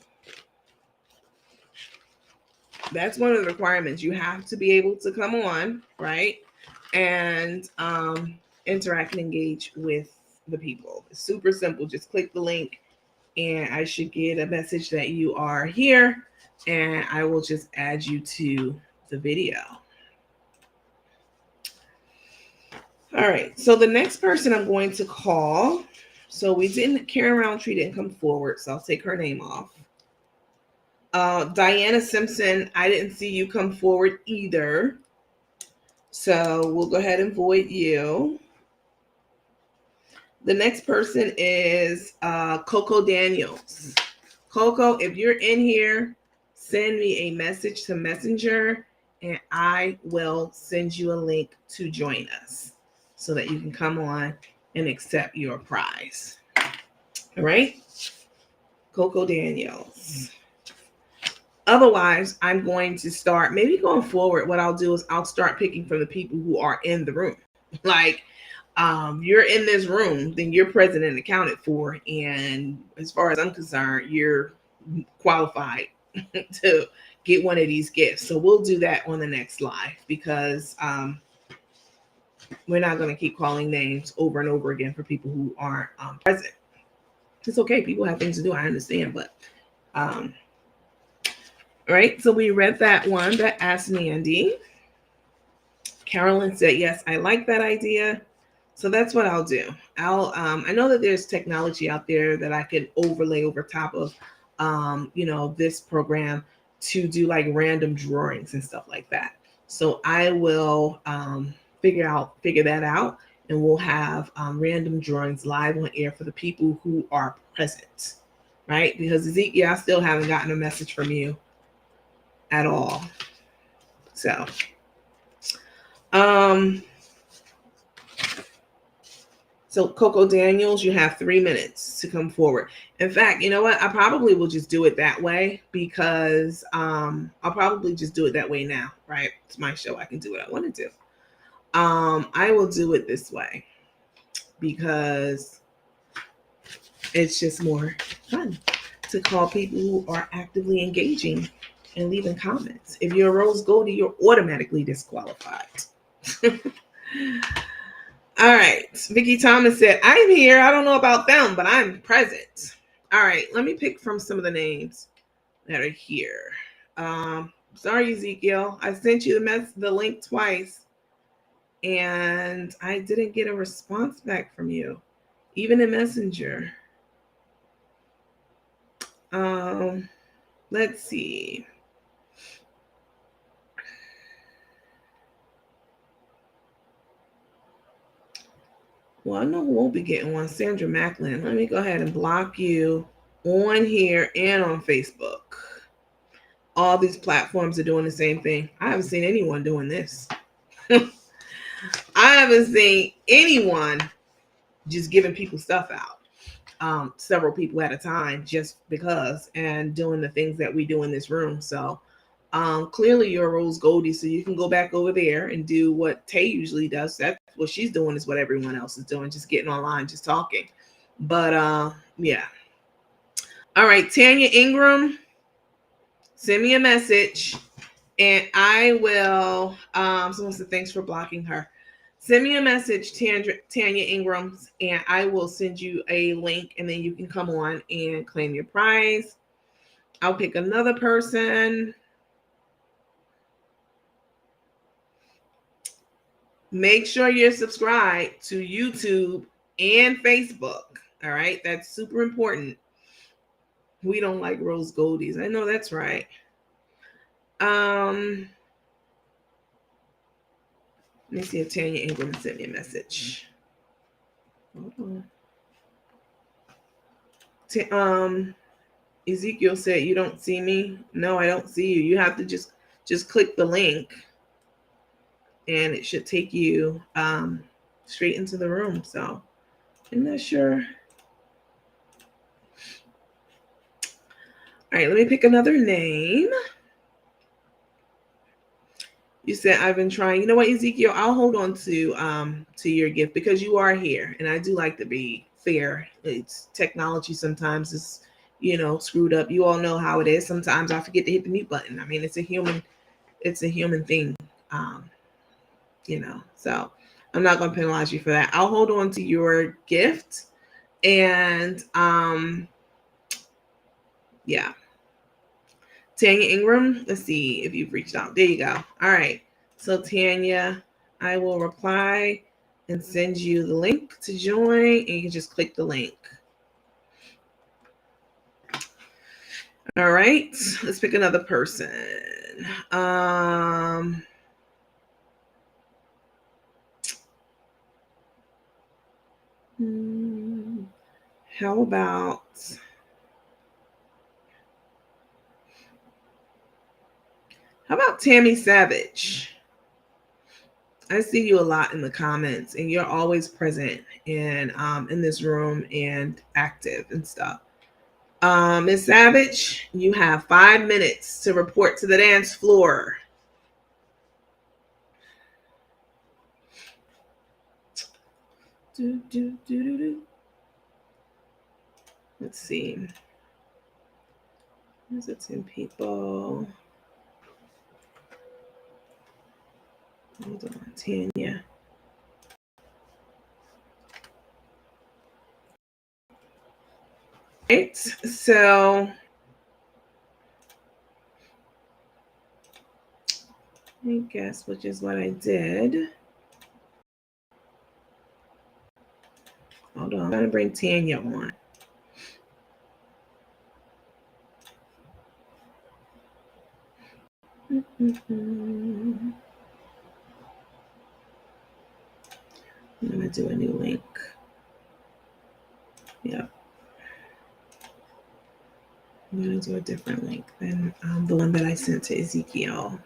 that's one of the requirements. You have to be able to come on, right? And interact and engage with the people. It's super simple. Just click the link and I should get a message that you are here and I will just add you to the video. All right, so the next person I'm going to call, so Karen Roundtree didn't come forward, so I'll take her name off. Diana Simpson, I didn't see you come forward either. So we'll go ahead and void you. The next person is Coco Daniels. Coco, if you're in here, send me a message to Messenger and I will send you a link to join us so that you can come on and accept your prize. All right? Coco Daniels. Otherwise, I'm going to start, maybe going forward, what I'll do is I'll start picking from the people who are in the room. Like, you're in this room, then you're present and accounted for. And as far as I'm concerned, you're qualified to get one of these gifts. So we'll do that on the next live because we're not going to keep calling names over and over again for people who aren't present. It's okay. People have things to do. I understand. But, right. So we read that one that asked Nandy. Carolyn said, yes, I like that idea. So that's what I'll do. I know that there's technology out there that I could overlay over top of, this program to do like random drawings and stuff like that. So I will figure that out and we'll have random drawings live on air for the people who are present, right? Because Ezekiel, I still haven't gotten a message from you at all. So Coco Daniels, you have 3 minutes to come forward. In fact, you know what? I probably will just do it that way because I'll probably just do it that way now, right? It's my show. I can do what I want to do. I will do it this way because it's just more fun to call people who are actively engaging and leaving comments. If you're a rose goldie, you're automatically disqualified. All right. Vicky Thomas said, I'm here. I don't know about them, but I'm present. All right. Let me pick from some of the names that are here. Sorry, Ezekiel. I sent you the link twice, and I didn't get a response back from you, even in Messenger. Let's see. Well, I know who won't be getting one. Sandra Macklin. Let me go ahead and block you on here and on Facebook. All these platforms are doing the same thing. I haven't seen anyone doing this. I haven't seen anyone just giving people stuff out, several people at a time, just because, and doing the things that we do in this room. So clearly you're a Rose Goldie, so you can go back over there and do what Tay usually does. That's what she's doing, is what everyone else is doing, just getting online, just talking. But yeah. All right, Tanya Ingram, send me a message and I will, someone said thanks for blocking her. Send me a message, Tanya Ingram, and I will send you a link, and then you can come on and claim your prize. I'll pick another person. Make sure you're subscribed to YouTube and Facebook. All right, that's super important. We don't like Rose Goldies. I know that's right. Let me see if Tanya Ingram sent me a message. Hold on. Ezekiel said, "You don't see me." No, I don't see you. You have to just click the link, and it should take you straight into the room. So I'm not sure. All right, let me pick another name. You said, "I've been trying." You know what, Ezekiel? I'll hold on to your gift because you are here, and I do like to be fair. It's technology sometimes is, screwed up. You all know how it is. Sometimes I forget to hit the mute button. I mean, it's a human thing. So I'm not going to penalize you for that. I'll hold on to your gift, and yeah. Tanya Ingram, let's see if you've reached out. There you go. All right. So Tanya, I will reply and send you the link to join, and you can just click the link. All right. Let's pick another person. How about Tammy Savage? I see you a lot in the comments, and you're always present in this room and active and stuff. Ms. Savage, you have 5 minutes to report to the dance floor. Let's see. There's 10 people. Hold on, Tanya. Right, so I guess, which is what I did. Hold on, I'm going to bring Tanya on. I'm going to do a new link. Yep. I'm going to do a different link than the one that I sent to Ezekiel.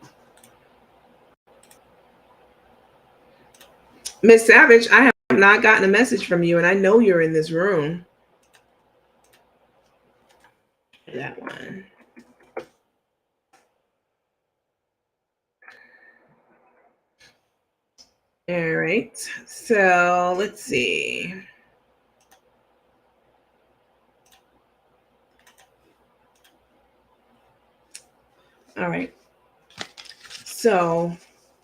Miss Savage, I have not gotten a message from you, and I know you're in this room. That one. All right. So let's see. All right. So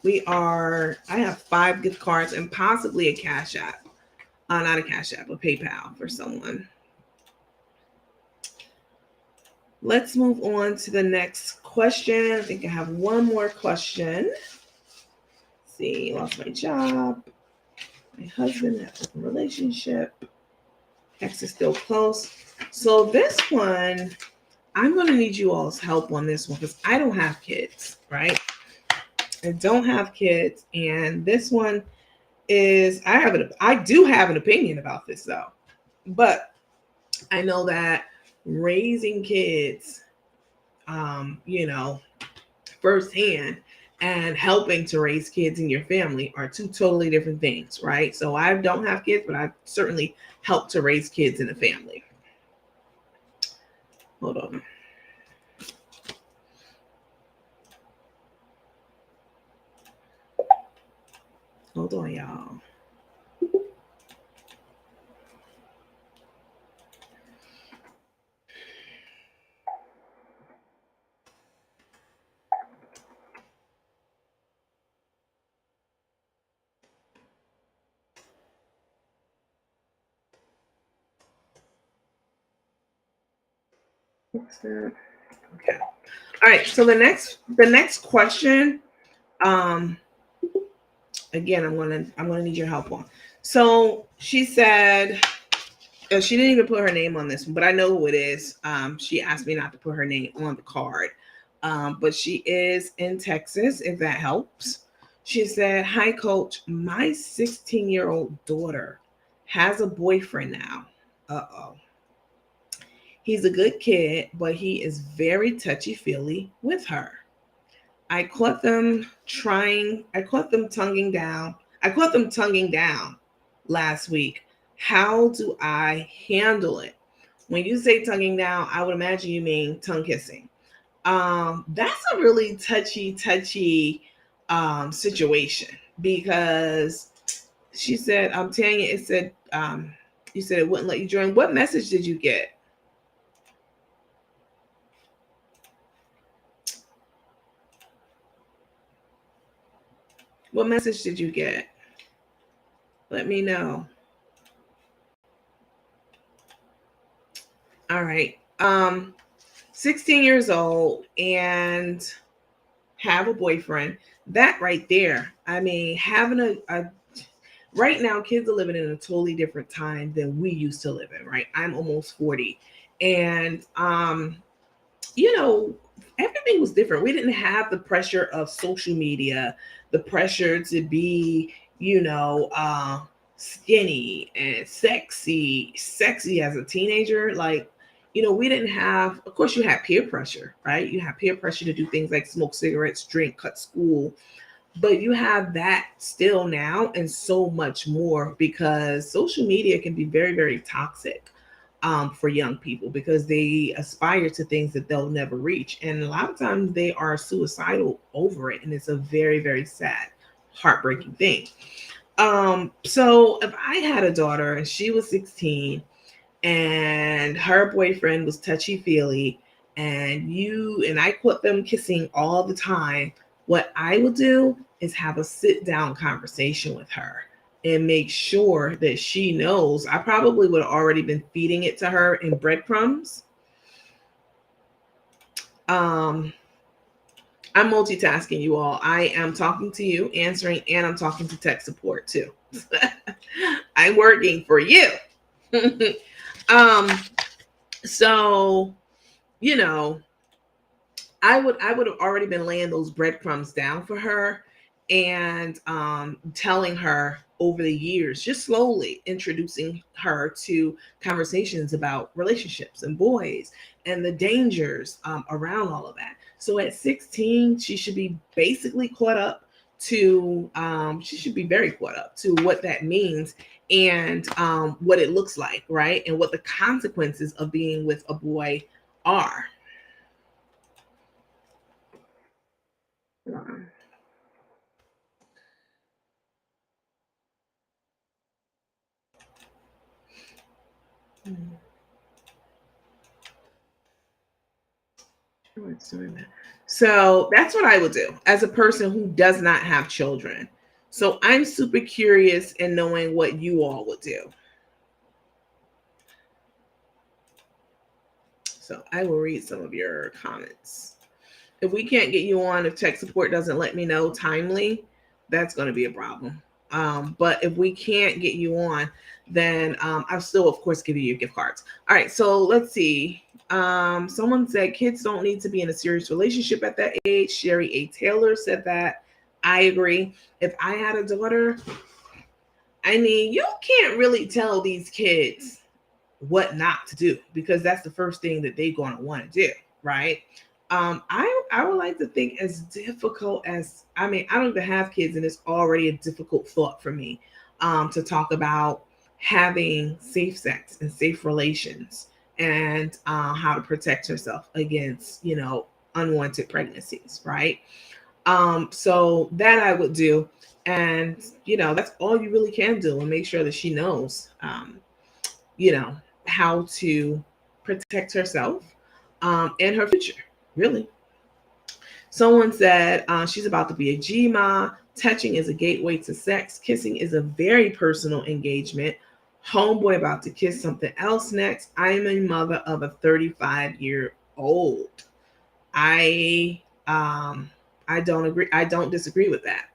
I have 5 gift cards and possibly a Cash App. Not a Cash App, a PayPal for someone. Let's move on to the next question. I think I have one more question. Let's see, lost my job. My husband has a relationship. Ex is still close. So this one, I'm going to need you all's help on this one because I don't have kids, right? I don't have kids. And this one is I do have an opinion about this though, but I know that raising kids, firsthand and helping to raise kids in your family are two totally different things, right? So I don't have kids, but I certainly help to raise kids in a family. Hold on. Hold on, y'all. Okay. All right. So the next question, again, I'm gonna need your help on. So she said, she didn't even put her name on this one, but I know who it is. She asked me not to put her name on the card, but she is in Texas, if that helps. She said, "Hi, Coach. My 16-year-old daughter has a boyfriend now. Uh-oh. He's a good kid, but he is very touchy-feely with her. I caught them tonguing down last week. How do I handle it?" When you say tonguing down, I would imagine you mean tongue kissing. That's a really touchy situation, because she said, Tanya, it said, you said it wouldn't let you join. What message did you get? What message did you get? Let me know. All right. 16 years old and have a boyfriend. That right there. I mean, having a right now, kids are living in a totally different time than we used to live in, right? I'm almost 40. And everything was different. We didn't have the pressure of social media, the pressure to be, skinny and sexy as a teenager. Like, we didn't have, of course, you had peer pressure, right? You have peer pressure to do things like smoke cigarettes, drink, cut school. But you have that still now and so much more, because social media can be very, very toxic for young people, because they aspire to things that they'll never reach. And a lot of times they are suicidal over it. And it's a very, very sad, heartbreaking thing. So if I had a daughter and she was 16 and her boyfriend was touchy-feely, and I caught them kissing all the time, what I would do is have a sit-down conversation with her and make sure that she knows. I probably would have already been feeding it to her in breadcrumbs. I'm multitasking, you all. I am talking to you, answering, and I'm talking to tech support too. I'm working for you. So, I would have already been laying those breadcrumbs down for her, and telling her over the years, just slowly introducing her to conversations about relationships and boys and the dangers around all of that. So at 16, she should be basically caught up to, she should be very caught up to what that means, and what it looks like, right? And what the consequences of being with a boy are. So that's what I would do as a person who does not have children. So I'm super curious in knowing what you all would do. So I will read some of your comments. If we can't get you on, if tech support doesn't let me know timely, that's going to be a problem. But if we can't get you on, then I'll still, of course, give you your gift cards. All right, so let's see. Someone said kids don't need to be in a serious relationship at that age. Sherry A. Taylor said that. I agree. If I had a daughter, I mean, you can't really tell these kids what not to do because that's the first thing that they're going to want to do, right? I would like to think as difficult as I mean, I don't even have kids, and it's already a difficult thought for me to talk about having safe sex and safe relations and how to protect herself against, unwanted pregnancies, right? So that I would do, and that's all you really can do, and make sure that she knows, you know, how to protect herself and her future, really. Someone said she's about to be a GMA. Touching is a gateway to sex. Kissing is a very personal engagement. Homeboy about to kiss something else next. I am a mother of a 35-year-old. I I don't agree. I don't disagree with that.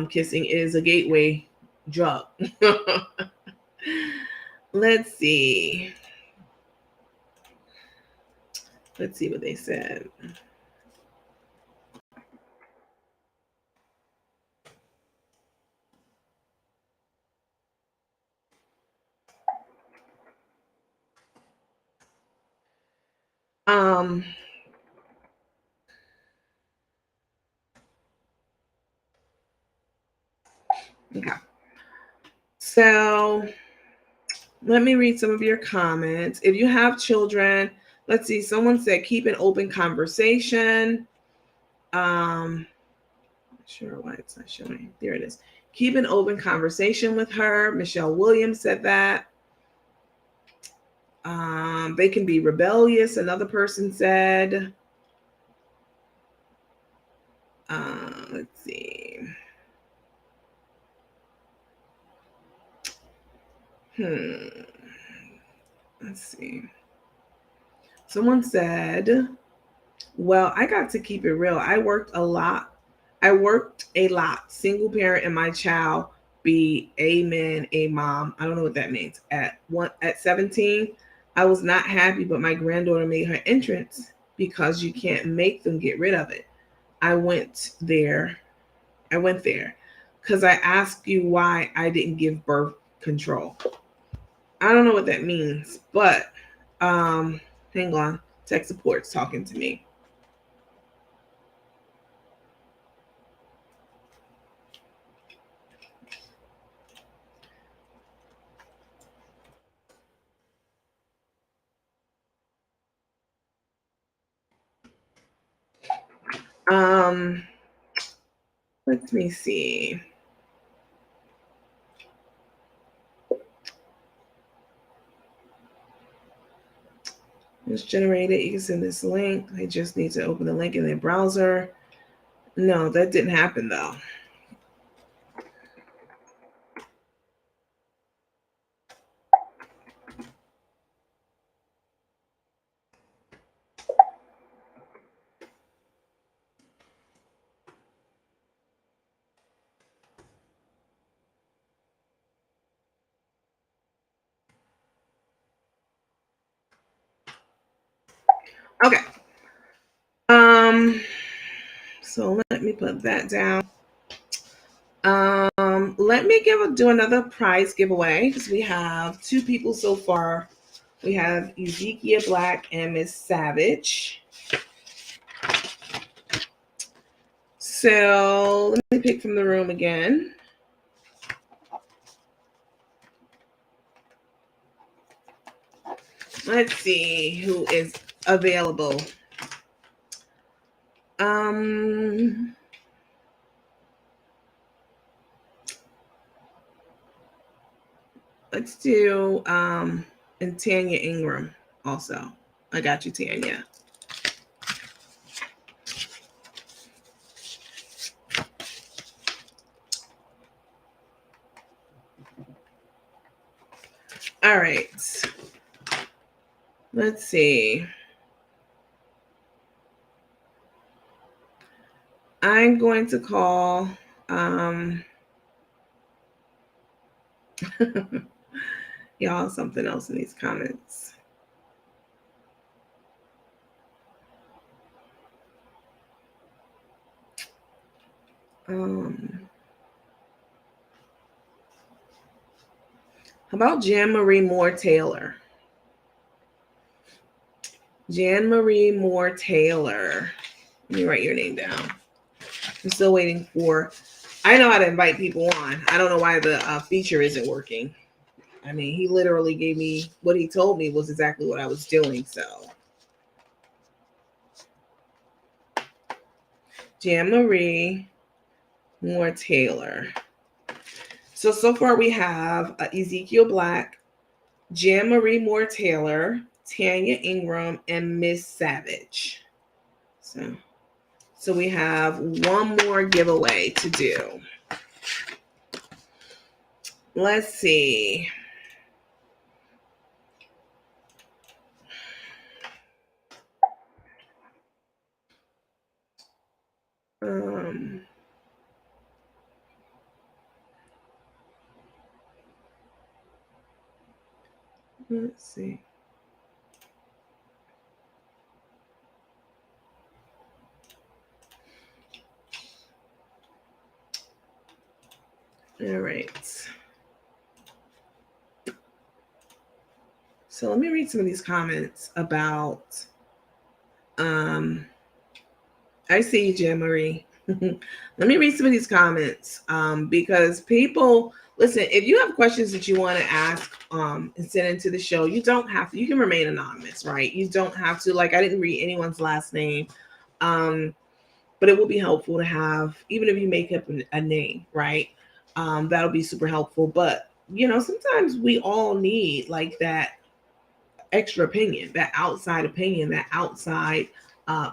Kissing is a gateway drug. Let's see. Let's see what they said. Um, okay. So let me read some of your comments. If you have children, let's see. Someone said keep an open conversation. Not sure why it's not showing. There it is. Keep an open conversation with her. Michelle Williams said that. They can be rebellious. Another person said. Let's see. Let's see. Someone said, well, I got to keep it real. I worked a lot. Single parent, and my child be a man, a mom. I don't know what that means. At 17, I was not happy, but my granddaughter made her entrance because you can't make them get rid of it. I went there because I asked you why I didn't give birth control. I don't know what that means, but hang on. Tech support's talking to me. Let me see. Just generate it. You can send this link. I just need to open the link in their browser. No, that didn't happen though. Okay. So let me put that down. Let me do another prize giveaway because we have 2 people so far. We have Ezekiel Black and Miss Savage. So let me pick from the room again. Let's see who is available. Let's do and Tanya Ingram also. I got you, Tanya. All right. Let's see. I'm going to call y'all something else in these comments. How about Jan Marie Moore Taylor? Jan Marie Moore Taylor. Let me write your name down. I'm still waiting for. I know how to invite people on. I don't know why the feature isn't working. I mean, he literally gave me what he told me was exactly what I was doing. So, Jan Marie Moore Taylor. So far we have Ezekiel Black, Jan Marie Moore Taylor, Tanya Ingram, and Miss Savage. So we have one more giveaway to do. Let's see. Let's see. All right. So let me read some of these comments about I see you, Jan Marie. Let me read some of these comments because people listen, if you have questions that you want to ask and send into the show, you don't have to, you can remain anonymous, right? You don't have to, like I didn't read anyone's last name. But it will be helpful to have, even if you make up a name, right? That'll be super helpful. But you know, sometimes we all need like that extra opinion, that outside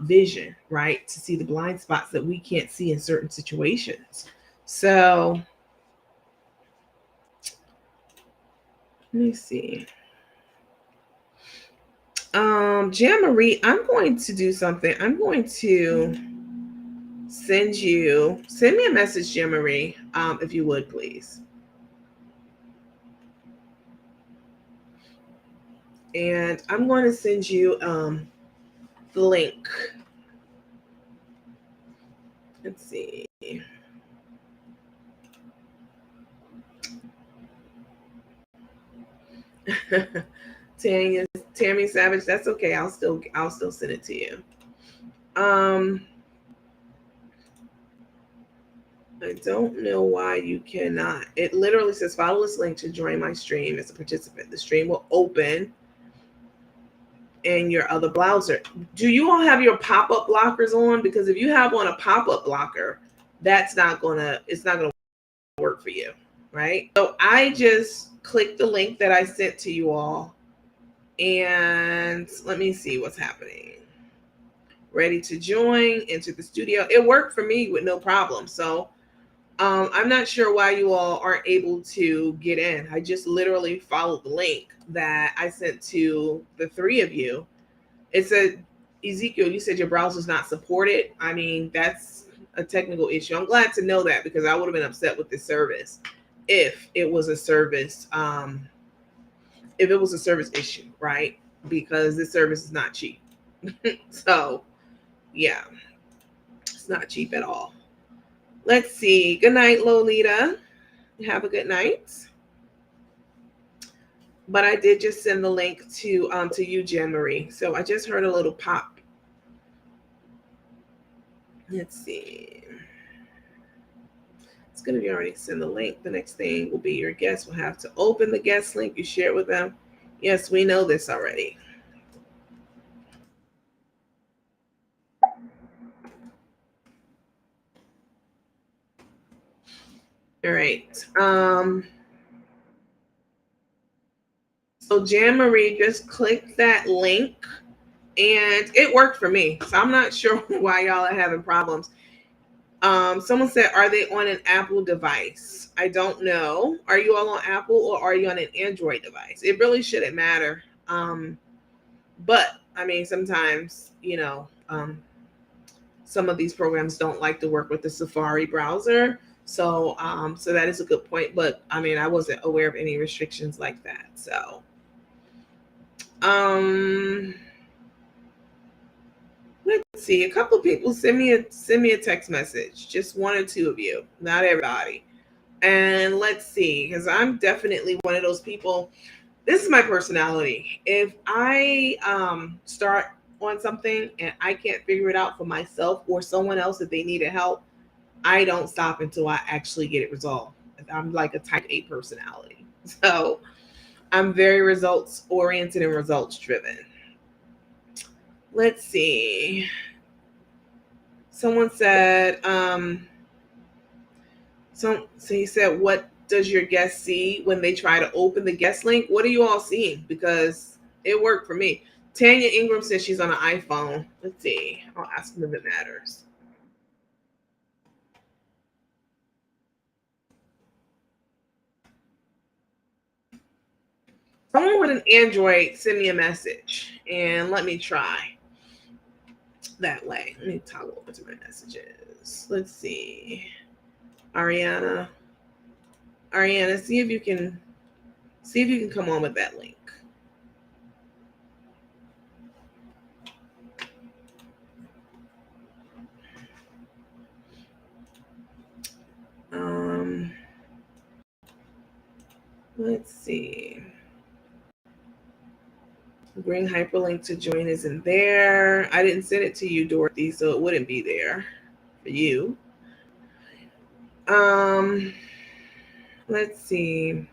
vision, right? To see the blind spots that we can't see in certain situations. So let me see. Jan Marie, I'm going to do something. I'm going to send me a message, Jan Marie, if you would, please. And I'm going to send you the link. Let's see. Tammy Savage, that's okay. I'll still send it to you. I don't know why you cannot. It literally says follow this link to join my stream as a participant. The stream will open in your other browser. Do you all have your pop-up blockers on? Because if you have on a pop-up blocker, it's not gonna work for you, right? So I just clicked the link that I sent to you all, and let me see what's happening. Ready to join, enter the studio. It worked for me with no problem. So I'm not sure why you all aren't able to get in. I just literally followed the link that I sent to the three of you. It said, Ezekiel, you said your browser's not supported. I mean, that's a technical issue. I'm glad to know that because I would have been upset with this service if it was a service, issue, right? Because this service is not cheap. So, yeah, it's not cheap at all. Let's see. Good night, Lolita. Have a good night. But I did just send the link to you, Jan Marie. So I just heard a little pop. Let's see. It's going to be already send the link. The next thing will be your guest will have to open the guest link. You share it with them. Yes, we know this already. All right. So Jan Marie, just click that link and it worked for me. So I'm not sure why y'all are having problems. Someone said, are they on an Apple device? I don't know. Are you all on Apple or are you on an Android device? It really shouldn't matter. But I mean, sometimes, some of these programs don't like to work with the Safari browser. So that is a good point. But I mean, I wasn't aware of any restrictions like that. So, let's see. A couple of people send me a text message. Just one or two of you, not everybody. And let's see, because I'm definitely one of those people. This is my personality. If I start on something and I can't figure it out for myself or someone else if they needed help, I don't stop until I actually get it resolved. I'm like a type A personality. So I'm very results oriented and results driven. Let's see. Someone said, so he said, what does your guest see when they try to open the guest link? What are you all seeing? Because it worked for me. Tanya Ingram says she's on an iPhone. Let's see. I'll ask them if it matters. Someone with an Android, send me a message and let me try that way. Let me toggle over to my messages. Let's see. Ariana, see if you can come on with that link. Let's see. Bring hyperlink to join isn't there. I didn't send it to you, Dorothy, so it wouldn't be there for you. Let's see.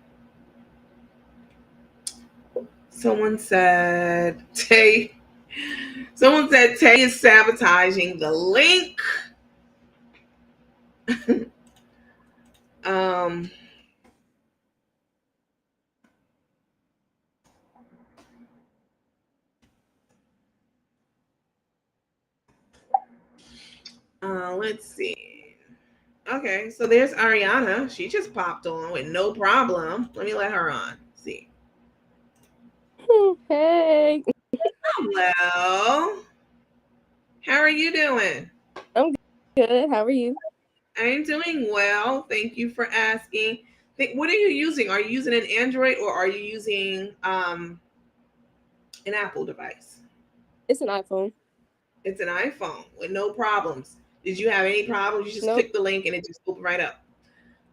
Someone said Tay is sabotaging the link. Let's see. Okay, so there's Ariana. She just popped on with no problem. Let me let her on. See. Hey. Hello. How are you doing? I'm good. How are you? I'm doing well. Thank you for asking. What are you using? Are you using an Android or are you using an Apple device? It's an iPhone. It's an iPhone with no problems. Did you have any problems? You just click the link and it just opened right up.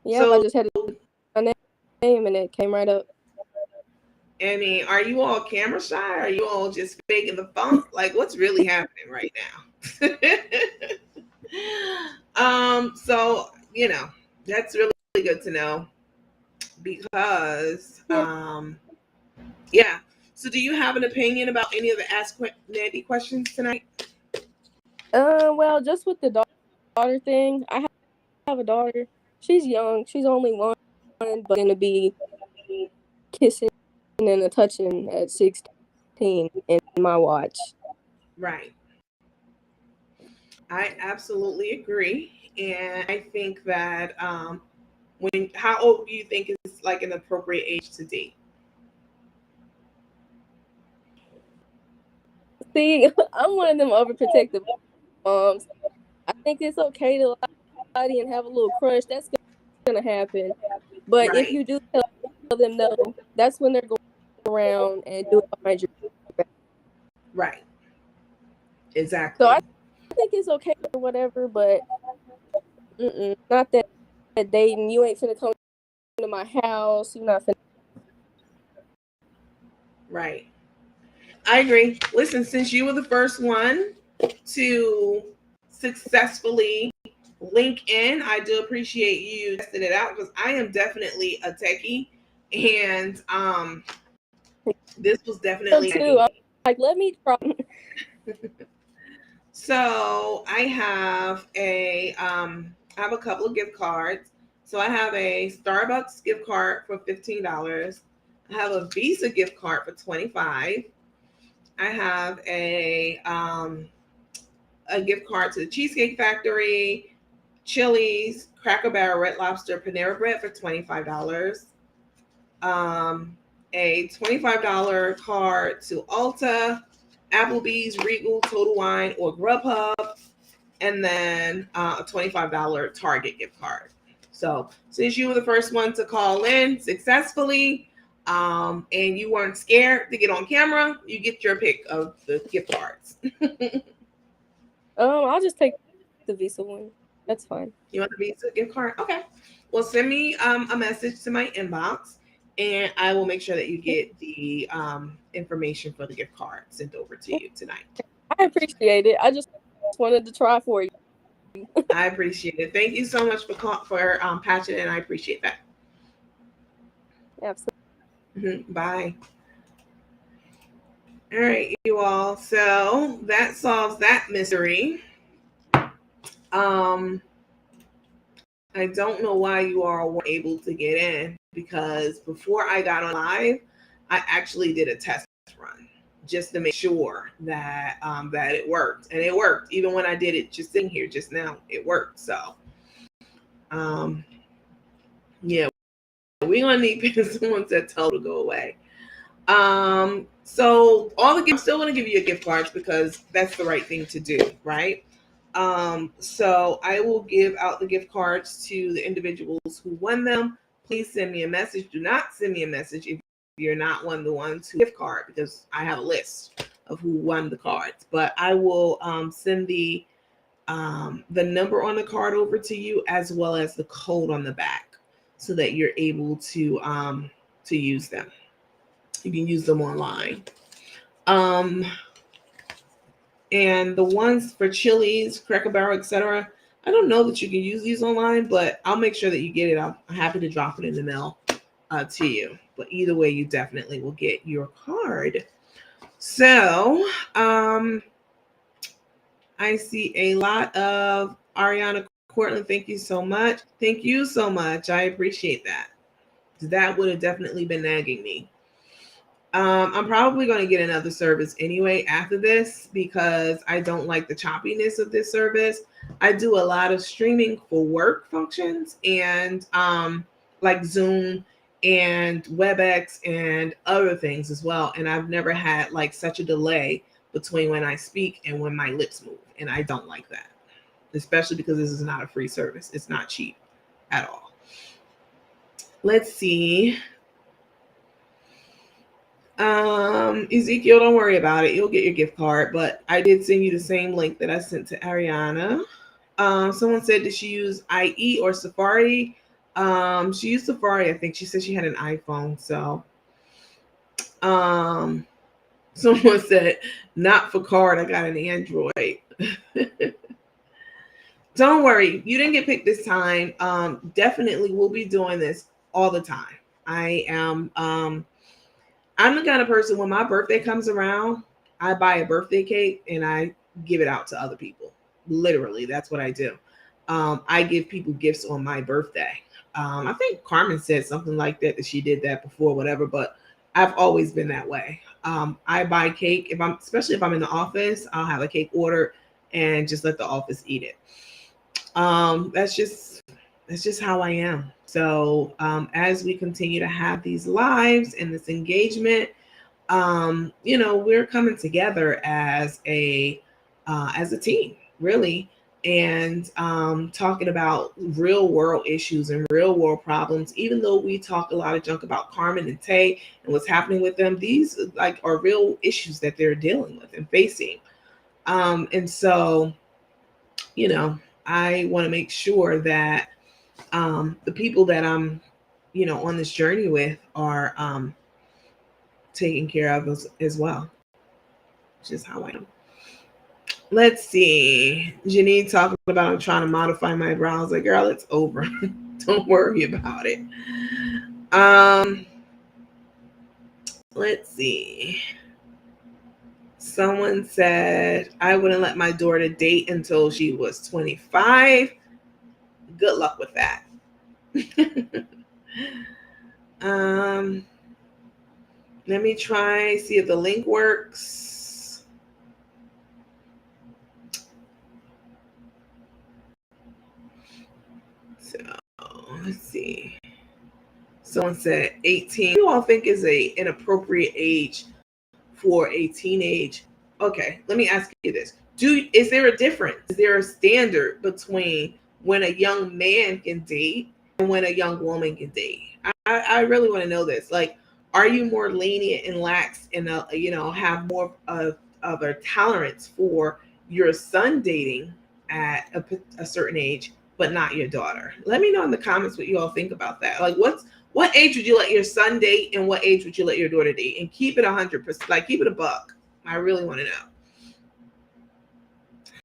Yep, so, I just had to put my name and it came right up. I mean, are you all camera shy? Are you all just faking the funk? Like, what's really happening right now? So, you know, that's really good to know because, yeah. So, do you have an opinion about any of the Ask Nandy questions tonight? Well, just with the daughter thing, I have a daughter. She's young. She's only one, but gonna be kissing and a touching at 16 in my watch. Right. I absolutely agree, and I think that how old do you think is like an appropriate age to date? See, I'm one of them overprotective moms. I think it's okay to lie and have a little crush. That's gonna happen. But right. If you do tell them no, that's when they're going around and do it behind your back. Right. Exactly. So I think it's okay or whatever, but not that dating. You ain't finna come to my house. You're not finna. Right. I agree. Listen, since you were the first one to successfully link in, I do appreciate you testing it out because I am definitely a techie, and this was definitely Too. I'm like, let me try. So I have a couple of gift cards. So I have a Starbucks gift card for $15. I have a Visa gift card for $25. I have a gift card to the Cheesecake Factory, Chili's, Cracker Barrel, Red Lobster, Panera Bread for $25. A $25 card to Ulta, Applebee's, Regal, Total Wine, or Grubhub, and then a $25 Target gift card. So since you were the first one to call in successfully, and you weren't scared to get on camera, you get your pick of the gift cards. I'll just take the Visa one. That's fine. You want the Visa gift card? Okay. Well, send me a message to my inbox, and I will make sure that you get the information for the gift card sent over to you tonight. I appreciate it. I just wanted to try for you. I appreciate it. Thank you so much for patching it, and I appreciate that. Absolutely. Bye. All right, you all. So that solves that mystery. I don't know why you all weren't able to get in, because before I got on live, I actually did a test run just to make sure that that it worked, and it worked. Even when I did it just sitting here just now, it worked. So, yeah, we're gonna need someone to tell to go away. So I'm still gonna give you a gift cards because that's the right thing to do, right? So I will give out the gift cards to the individuals who won them. Please send me a message. Do not send me a message if you're not one of the ones who gift card, because I have a list of who won the cards. But I will send the number on the card over to you, as well as the code on the back, so that you're able to use them. You can use them online. And the ones for Chili's, Cracker Barrel, etc., I don't know that you can use these online, but I'll make sure that you get it. I'm happy to drop it in the mail to you. But either way, you definitely will get your card. So I see a lot of Ariana Cortland. Thank you so much. Thank you so much. I appreciate that. That would have definitely been nagging me. I'm probably going to get another service anyway after this, because I don't like the choppiness of this service. I do a lot of streaming for work functions, and like Zoom and WebEx and other things as well. And I've never had like such a delay between when I speak and when my lips move. And I don't like that, especially because this is not a free service. It's not cheap at all. Let's see. Ezekiel, don't worry about it. You'll get your gift card, but I did send you the same link that I sent to Ariana. Someone said, did she use IE or Safari? She used Safari, I think. She said she had an iPhone. So someone said, not for card, I got an Android. Don't worry, you didn't get picked this time. Definitely we'll be doing this all the time. I'm the kind of person, when my birthday comes around, I buy a birthday cake and I give it out to other people. Literally, that's what I do. I give people gifts on my birthday. I think Carmen said something like that she did that before, whatever, but I've always been that way. I buy cake, especially if I'm in the office, I'll have a cake ordered and just let the office eat it. That's just how I am. So as we continue to have these lives and this engagement, we're coming together as a team, really, and talking about real world issues and real world problems. Even though we talk a lot of junk about Carmen and Tay and what's happening with them, these are real issues that they're dealing with and facing. And so, I want to make sure that the people that I'm, on this journey with are taken care of as well. Which is how I am. Let's see. Janine talking about I'm trying to modify my browser. Girl, it's over. Don't worry about it. Let's see. Someone said I wouldn't let my daughter date until she was 25. Good luck with that. Let me try, see if the link works. So let's see. Someone said 18. What do you all think is an inappropriate age for a teenage? Okay, let me ask you this. Is there a difference? Is there a standard between when a young man can date and when a young woman can date? I really want to know this. Like, are you more lenient and lax and have more of a tolerance for your son dating at a certain age, but not your daughter? Let me know in the comments what you all think about that. Like, what age would you let your son date, and what age would you let your daughter date? And keep it 100%, like keep it a buck. I really want to know.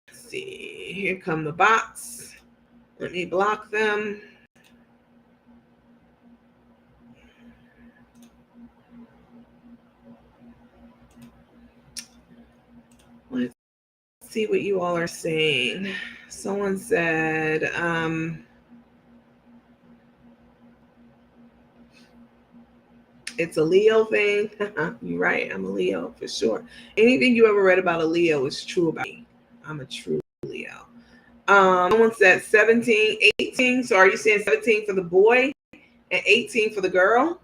Let's see, here come the bots. Let me block them. Let's see what you all are saying. Someone said, it's a Leo thing. You're right. I'm a Leo for sure. Anything you ever read about a Leo is true about me. I'm a true Leo. Someone said 17, 18. So are you saying 17 for the boy and 18 for the girl?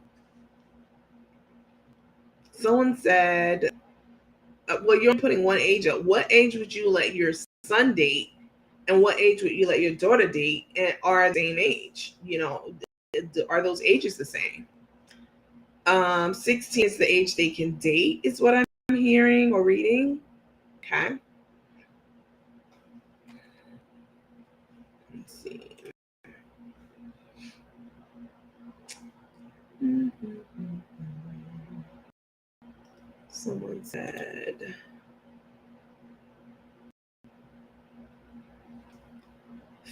Someone said, well, you're putting one age up. What age would you let your son date, and what age would you let your daughter date, and are the same age? You know, are those ages the same? 16 is the age they can date, is what I'm hearing or reading. Okay. Let's see. Someone said,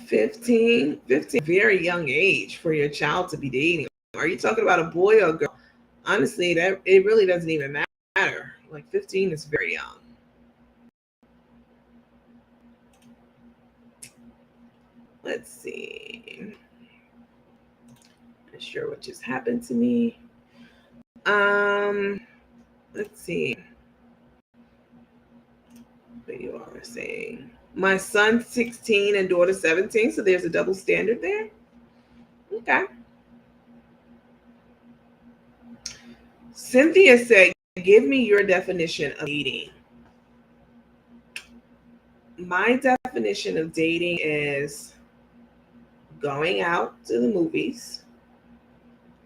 "15, very young age for your child to be dating." Are you talking about a boy or a girl? Honestly, that it really doesn't even matter. Like 15 is very young. Let's see. Not sure what just happened to me. Let's see what you all are saying. My son's 16 and daughter 17, so there's a double standard there. Okay. Cynthia said, "Give me your definition of dating." My definition of dating is going out to the movies,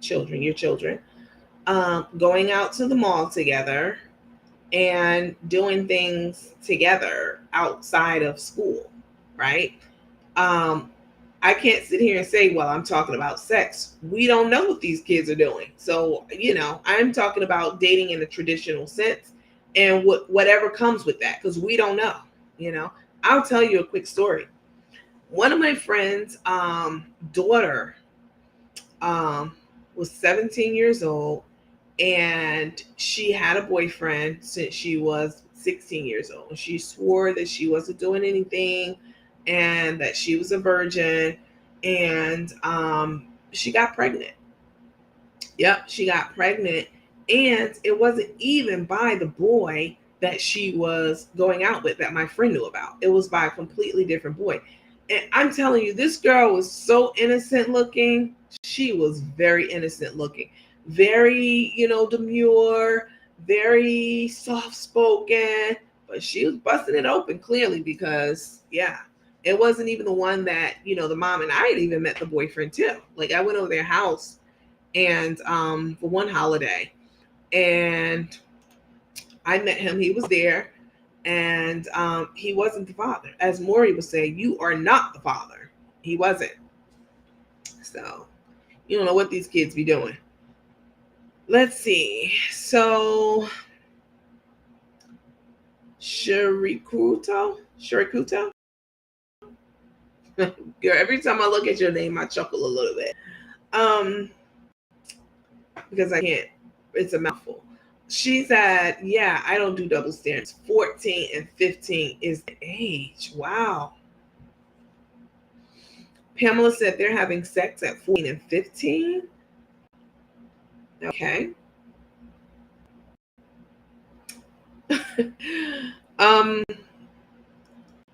your children, going out to the mall together, and doing things together outside of school, right? I can't sit here and say, well, I'm talking about sex. We don't know what these kids are doing. So, I'm talking about dating in a traditional sense and whatever comes with that, because we don't know, I'll tell you a quick story. One of my friends' daughter was 17 years old, and she had a boyfriend since she was 16 years old. She swore that she wasn't doing anything and that she was a virgin, and she got pregnant. Yep, she got pregnant, and it wasn't even by the boy that she was going out with that my friend knew about. It was by a completely different boy. And I'm telling you, this girl was so innocent looking. She was very innocent looking, very, demure, very soft spoken, but she was busting it open clearly because, yeah, it wasn't even the one that, the mom and I had even met the boyfriend too. Like, I went over their house and for one holiday, and I met him. He was there, and he wasn't the father. As Maury would say, you are not the father. He wasn't. So you don't know what these kids be doing. Let's see. So Shirikuto. Girl, every time I look at your name, I chuckle a little bit. Because I can't. It's a mouthful. She said, yeah, I don't do double standards. 14 and 15 is the age. Wow. Pamela said they're having sex at 14 and 15. Okay.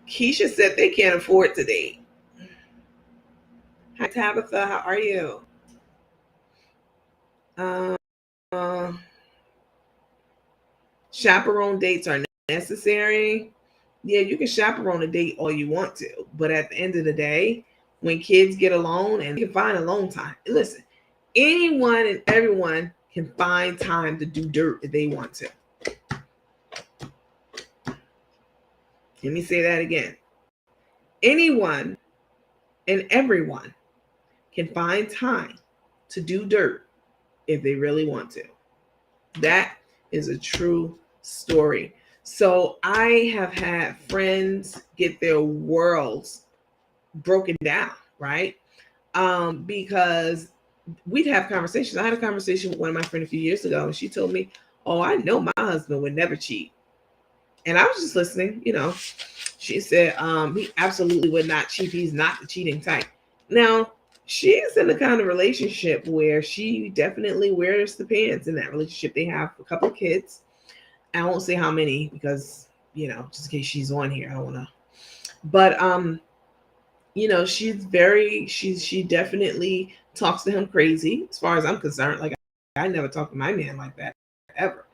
Keisha said they can't afford to date. Hi, Tabitha. How are you? Chaperone dates are necessary. Yeah, you can chaperone a date all you want to, but at the end of the day, when kids get alone, and you can find alone time. Listen, anyone and everyone can find time to do dirt if they want to. Let me say that again. Anyone and everyone can find time to do dirt if they really want to. That is a true story. So I have had friends get their worlds broken down, right? Because we'd have conversations. I had a conversation with one of my friends a few years ago, and she told me, "Oh, I know my husband would never cheat." And I was just listening, you know. She said, he absolutely would not cheat. He's not the cheating type. Now, she's in the kind of relationship where she definitely wears the pants in that relationship. They have a couple of kids. I won't say how many because, you know, just in case she's on here, I don't want to. But you know, she definitely talks to him crazy as far as I'm concerned. Like I never talk to my man like that ever.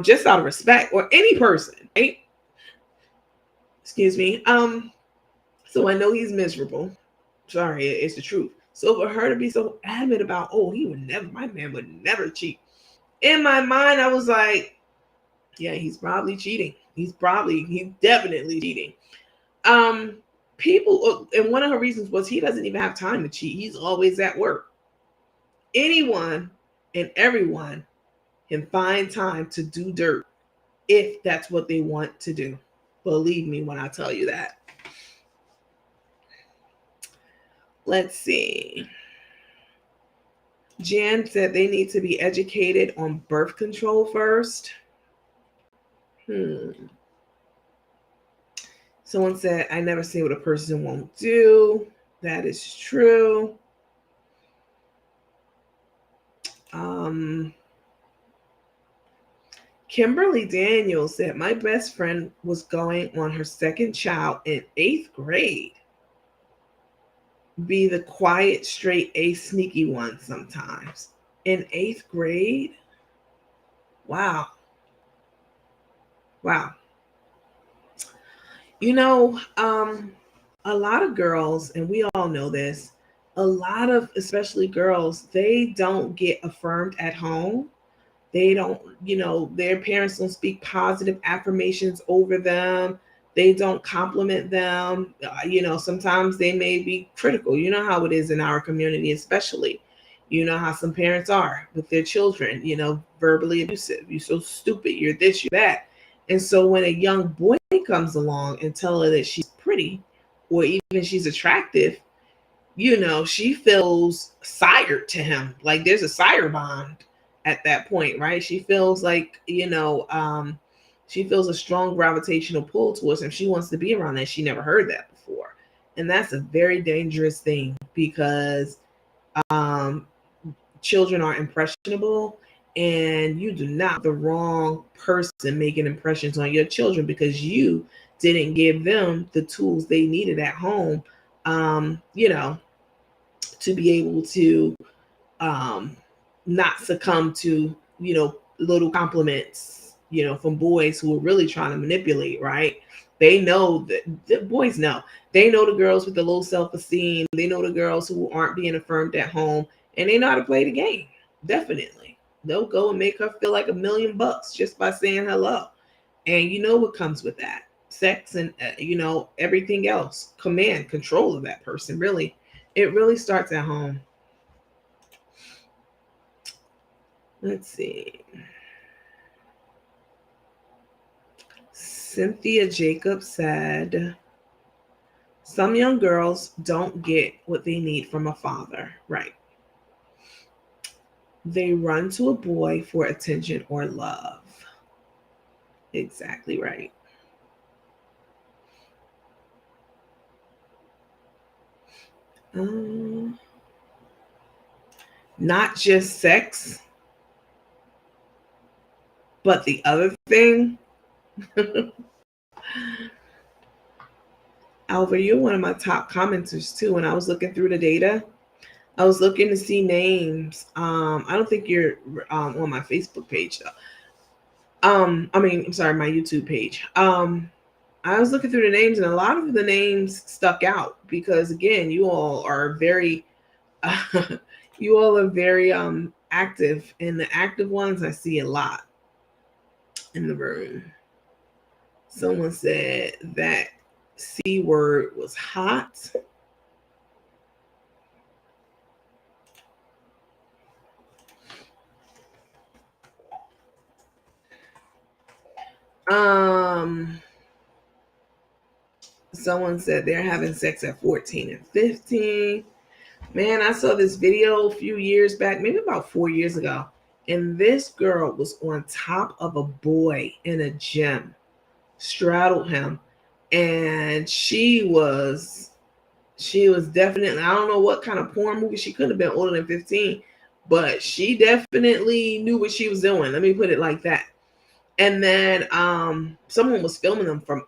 Just out of respect, or any person, right? Excuse me. So I know he's miserable. Sorry, it's the truth. So for her to be so adamant about, oh, he would never, my man would never cheat. In my mind, I was like, yeah, he's probably cheating. He's definitely cheating. People, and one of her reasons was he doesn't even have time to cheat. He's always at work. Anyone and everyone can find time to do dirt if that's what they want to do. Believe me when I tell you that. Let's see. Jan said they need to be educated on birth control first. Someone said, I never say what a person won't do. That is true. Kimberly Daniels said, my best friend was going on her second child in 8th grade. Be the quiet, straight A, sneaky one sometimes. In 8th grade? Wow. Wow. You know, a lot of girls, and we all know this, a lot of, especially girls, they don't get affirmed at home. They don't, you know, their parents don't speak positive affirmations over them. They don't compliment them. You know, sometimes they may be critical. You know how it is in our community, especially. You know how some parents are with their children, you know, verbally abusive. You're so stupid. You're this, you're that. And so when a young boy comes along and tell her that she's pretty or even she's attractive, you know, she feels sired to him. Like there's a sire bond at that point, right? She feels like, you know, she feels a strong gravitational pull towards him. She wants to be around that. She never heard that before. And that's a very dangerous thing because children are impressionable, and you do not the wrong person making impressions on your children because you didn't give them the tools they needed at home, you know, to be able to not succumb to, you know, little compliments, you know, from boys who are really trying to manipulate, right? They know that the boys know. They know the girls with the low self-esteem. They know the girls who aren't being affirmed at home, and they know how to play the game. Definitely. They'll go and make her feel like $1,000,000 just by saying hello. And you know what comes with that? Sex and, you know, everything else. Command, control of that person. Really, it really starts at home. Let's see. Cynthia Jacobs said, some young girls don't get what they need from a father. Right. They run to a boy for attention or love. Exactly right. Not just sex, but the other thing. Alva, you're one of my top commenters too. When I was looking through the data, I was looking to see names. I don't think you're on my Facebook page though. I'm sorry, my YouTube page. I was looking through the names, and a lot of the names stuck out because, again, you all are very, active, and the active ones I see a lot in the room. Someone said that C word was hot. Someone said they're having sex at 14 and 15. Man, I saw this video a few years back, maybe about 4 years ago. And this girl was on top of a boy in a gym, straddled him. And she was definitely, I don't know what kind of porn movie. She couldn't have been older than 15, but she definitely knew what she was doing. Let me put it like that. And then someone was filming them from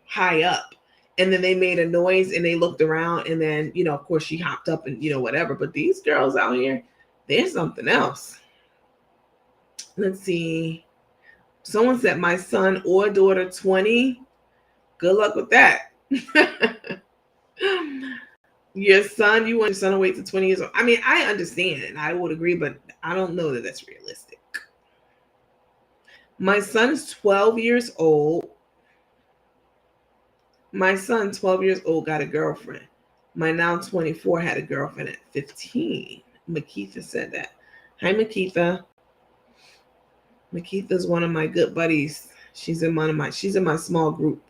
high up. And then they made a noise and they looked around, and then, of course she hopped up and, whatever. But these girls out here, they're something else. Let's see. Someone said my son or daughter 20. Good luck with that. Your son, you want your son to wait to 20 years old? I mean, I understand and I would agree, but I don't know that that's realistic. My son is 12 years old. My son, 12 years old, got a girlfriend. My now 24 had a girlfriend at 15. Makitha said that. Hi, Makitha. Makitha's one of my good buddies. She's in my small group,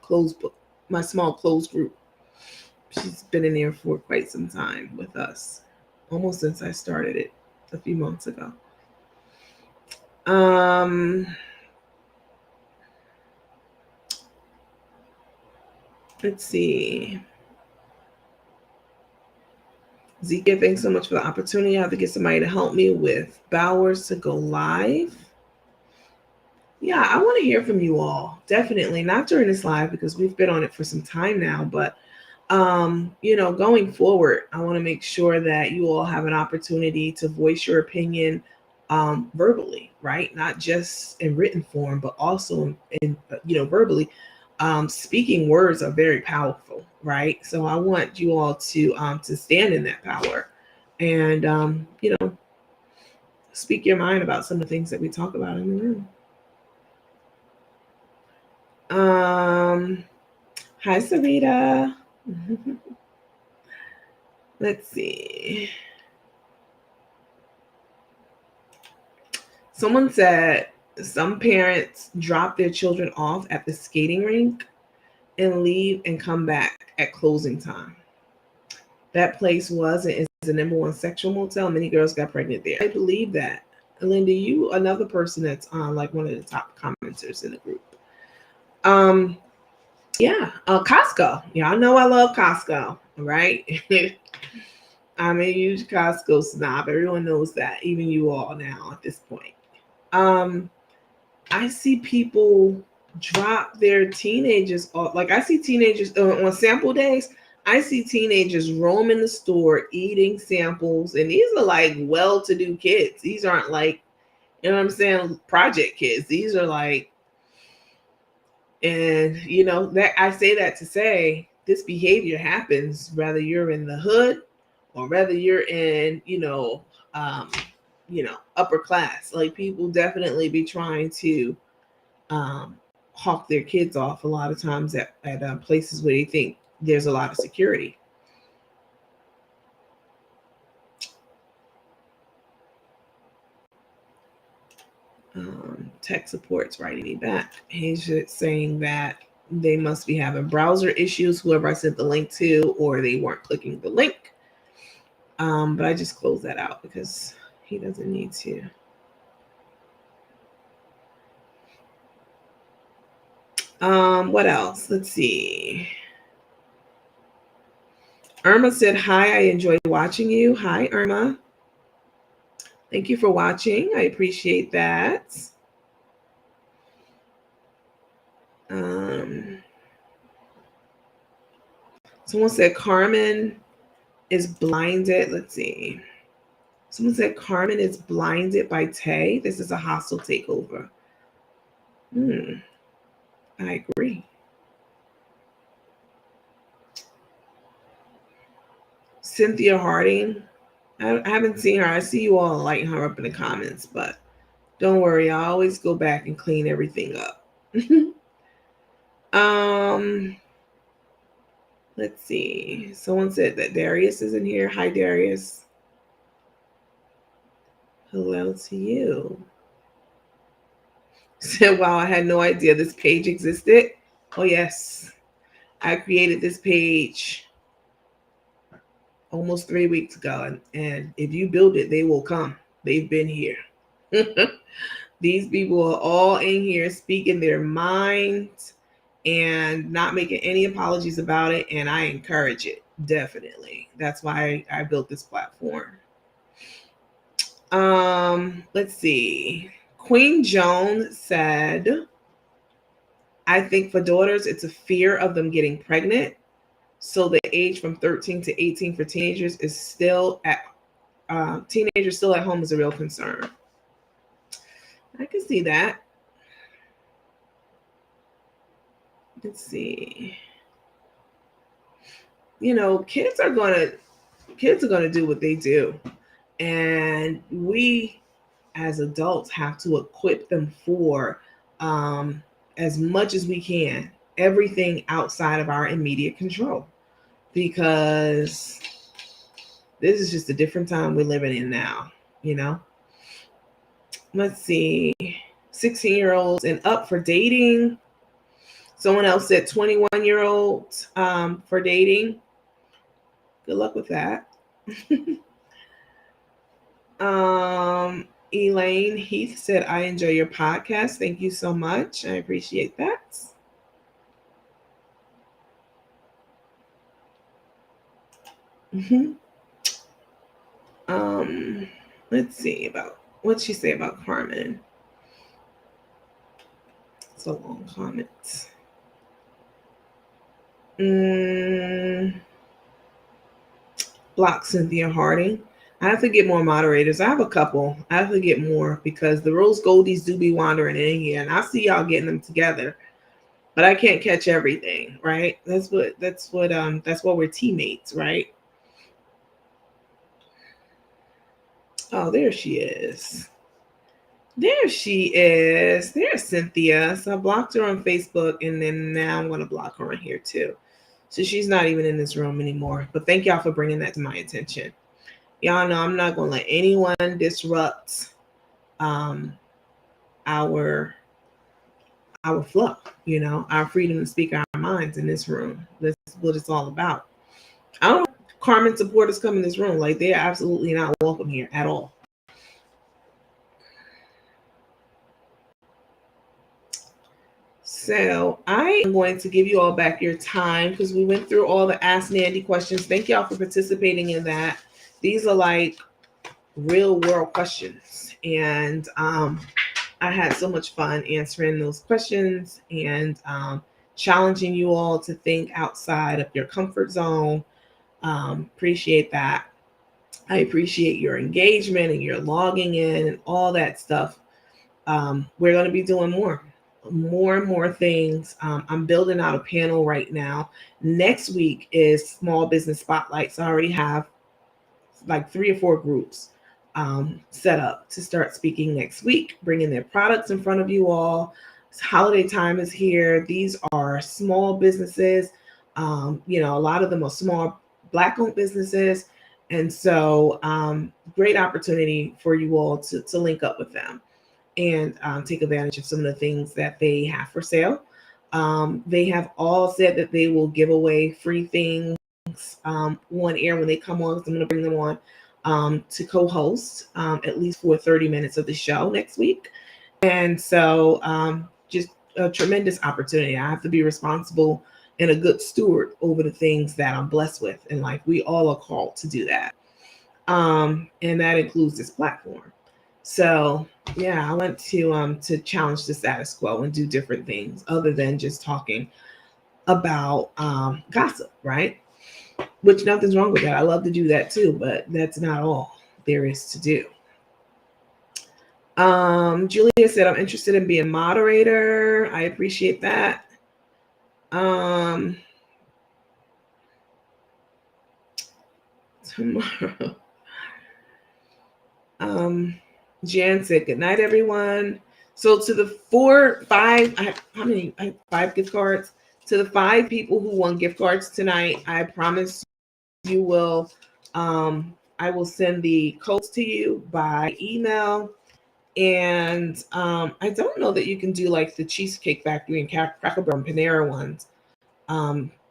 my small closed group. She's been in there for quite some time with us, almost since I started it a few months ago. Let's see. Zika, thanks so much for the opportunity. I have to get somebody to help me with Bowers to go live. Yeah, I want to hear from you all. Definitely. Not during this live because we've been on it for some time now. But, going forward, I want to make sure that you all have an opportunity to voice your opinion verbally, right? Not just in written form, but also in verbally. Speaking words are very powerful, right? So I want you all to stand in that power and, speak your mind about some of the things that we talk about in the room. Hi, Sarita. Let's see. Someone said some parents drop their children off at the skating rink and leave and come back at closing time. That place was and is the number one sexual motel. Many girls got pregnant there. I believe that. Linda, you another person that's like one of the top commenters in the group. Costco. Y'all know I love Costco, right? I'm a huge Costco snob. Everyone knows that, even you all now at this point. I see people drop their teenagers off. Like I see teenagers on sample days. I see teenagers roaming the store eating samples, and these are like well-to-do kids. These aren't like, what I'm saying, project kids. These are like, and that I say that to say this behavior happens whether you're in the hood or whether you're in, upper class. Like people definitely be trying to hawk their kids off a lot of times at places where they think there's a lot of security. Tech support's writing me back. He's just saying that they must be having browser issues, whoever I sent the link to, or they weren't clicking the link. But I just closed that out because he doesn't need to. What else? Let's see. Irma said, hi, I enjoy watching you. Hi, Irma. Thank you for watching. I appreciate that. Someone said Carmen is blinded. Let's see. Someone said Carmen is blinded by Tay. This is a hostile takeover. I agree. Cynthia Harding. I haven't seen her. I see you all lighting her up in the comments, but don't worry. I always go back and clean everything up. Let's see. Someone said that Darius is in here. Hi, Darius. Hello to you. Said, wow, I had no idea this page existed. Oh, yes. I created this page almost 3 weeks ago. And if you build it, they will come. They've been here. These people are all in here speaking their minds and not making any apologies about it. And I encourage it, definitely. That's why I built this platform. Let's see. Queen Joan said, I think for daughters, it's a fear of them getting pregnant. So the age from 13 to 18 for teenagers is still at teenagers still at home is a real concern. I can see that. Let's see. You know, kids are gonna do what they do, and we as adults have to equip them for as much as we can, everything outside of our immediate control, because this is just a different time we're living in now, you know. Let's see. 16-year-olds and up for dating. Someone else said 21-year-olds for dating. Good luck with that. Elaine Heath said, I enjoy your podcast. Thank you so much. I appreciate that. Let's see about what'd she say about Carmen. It's a long comment. Block Cynthia Harding. I have to get more moderators. I have a couple. I have to get more because the Rose Goldies do be wandering in here, and I see y'all getting them together, but I can't catch everything, right? That's what we're teammates, right? Oh, there she is. There she is. There's Cynthia. So I blocked her on Facebook, and then now I'm going to block her on here too. So she's not even in this room anymore. But thank y'all for bringing that to my attention. Y'all know I'm not going to let anyone disrupt our flow, you know, our freedom to speak our minds in this room. That's what it's all about. I don't know if Carmen supporters come in this room. Like, they're absolutely not welcome here at all. So I am going to give you all back your time because we went through all the Ask Nandy questions. Thank y'all for participating in that. These are like real world questions. And I had so much fun answering those questions and challenging you all to think outside of your comfort zone. Appreciate that. I appreciate your engagement and your logging in and all that stuff. We're going to be doing more and more things. I'm building out a panel right now. Next week is Small Business Spotlights. I already have like 3 or 4 groups set up to start speaking next week, bringing their products in front of you all. Holiday time is here. These are small businesses. You know, a lot of them are small Black-owned businesses. And so great opportunity for you all to link up with them and take advantage of some of the things that they have for sale. They have all said that they will give away free things on air when they come on. So I'm going to bring them on to co-host at least for 30 minutes of the show next week. And so just a tremendous opportunity. I have to be responsible and a good steward over the things that I'm blessed with. And like, we all are called to do that. And that includes this platform. So yeah, I want to challenge the status quo and do different things other than just talking about gossip, right? Which nothing's wrong with that. I love to do that too, but that's not all there is to do. Julia said, I'm interested in being moderator. I appreciate that. Tomorrow. Jan said, good night, everyone. So to the 5 gift cards. To the 5 people who won gift cards tonight, I promise you will I will send the codes to you by email. And I don't know that you can do like the Cheesecake Factory and Cracker Barrel and Panera ones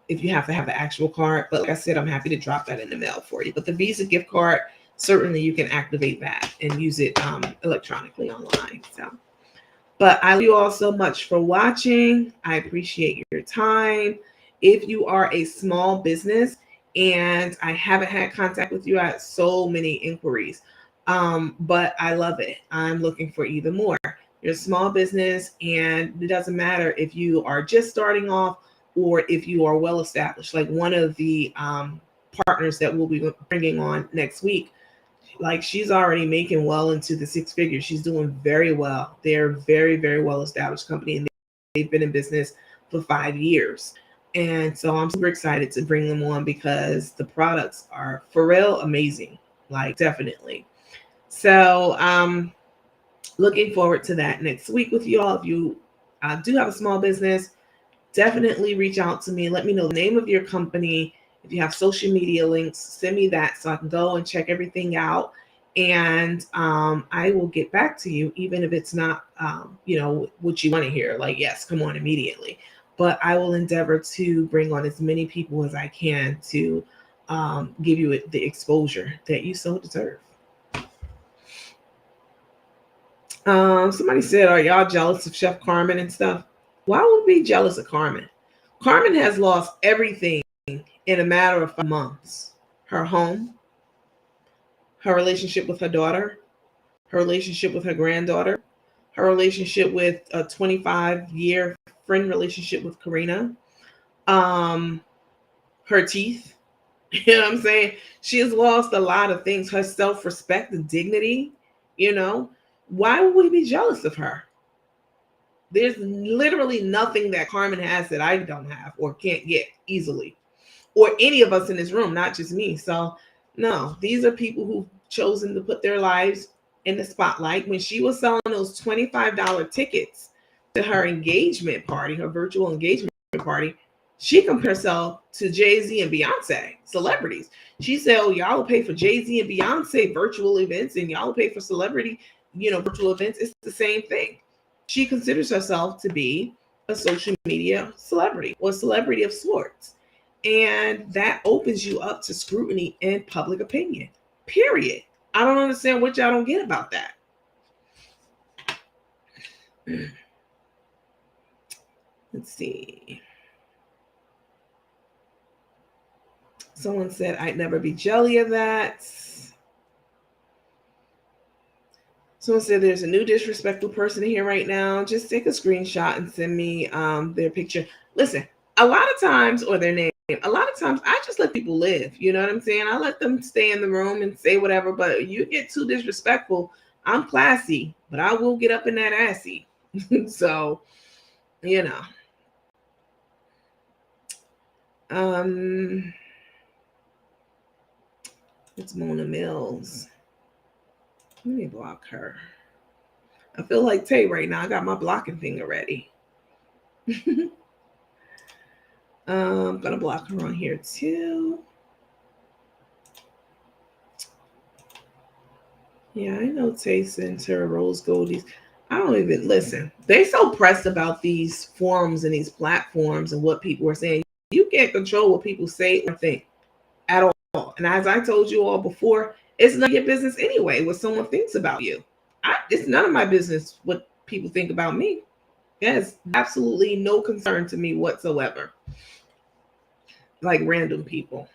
if you have to have the actual card. But like I said, I'm happy to drop that in the mail for you. But the Visa gift card, certainly you can activate that and use it electronically online. So, but I love you all so much for watching. I appreciate your time. If you are a small business and I haven't had contact with you, I had so many inquiries. But I love it. I'm looking for even more. You're a small business, and it doesn't matter if you are just starting off or if you are well established. Like one of the partners that we'll be bringing on next week, like she's already making well into the 6 figures. She's doing very well. They're very, very well established company, and they've been in business for 5 years. And so I'm super excited to bring them on because the products are for real amazing. Like definitely. So looking forward to that next week with you all. If you do have a small business, definitely reach out to me. Let me know the name of your company. If you have social media links, send me that so I can go and check everything out. And I will get back to you, even if it's not, what you want to hear. Like, yes, come on immediately. But I will endeavor to bring on as many people as I can to give you the exposure that you so deserve. Somebody said, are y'all jealous of Chef Carmen and stuff? Why would we be jealous of Carmen? Carmen has lost everything in a matter of 5 months. Her home, her relationship with her daughter, her relationship with her granddaughter, her relationship with a 25-year friend relationship with Karina, her teeth. You know what I'm saying? She has lost a lot of things. Her self-respect and dignity, Why would we be jealous of her? There's literally nothing that Carmen has that I don't have or can't get easily. Or any of us in this room, not just me. So, no, these are people who've chosen to put their lives in the spotlight. When she was selling those $25 tickets to her engagement party, her virtual engagement party, she compared herself to Jay-Z and Beyonce, celebrities. She said, oh, y'all will pay for Jay-Z and Beyonce virtual events, and y'all will pay for celebrity, virtual events. It's the same thing. She considers herself to be a social media celebrity or celebrity of sorts. And that opens you up to scrutiny and public opinion, period. I don't understand what y'all don't get about that. Let's see. Someone said, I'd never be jelly of that. Someone said, there's a new disrespectful person here right now. Just take a screenshot and send me their picture. Listen, a lot of times, or their name, a lot of times I just let people live. You know what I'm saying? I let them stay in the room and say whatever, but you get too disrespectful. I'm classy, but I will get up in that assy. So, it's Mona Mills. Let me block her. I feel like Tay right now. I got my blocking finger ready. I'm going to block her on here too. Yeah, I know Tay sent her Rose Goldies. I don't even listen. They so pressed about these forums and these platforms and what people are saying. You can't control what people say or think at all. And as I told you all before, it's none of your business anyway what someone thinks about you. It's none of my business what people think about me. It has absolutely no concern to me whatsoever. Like random people.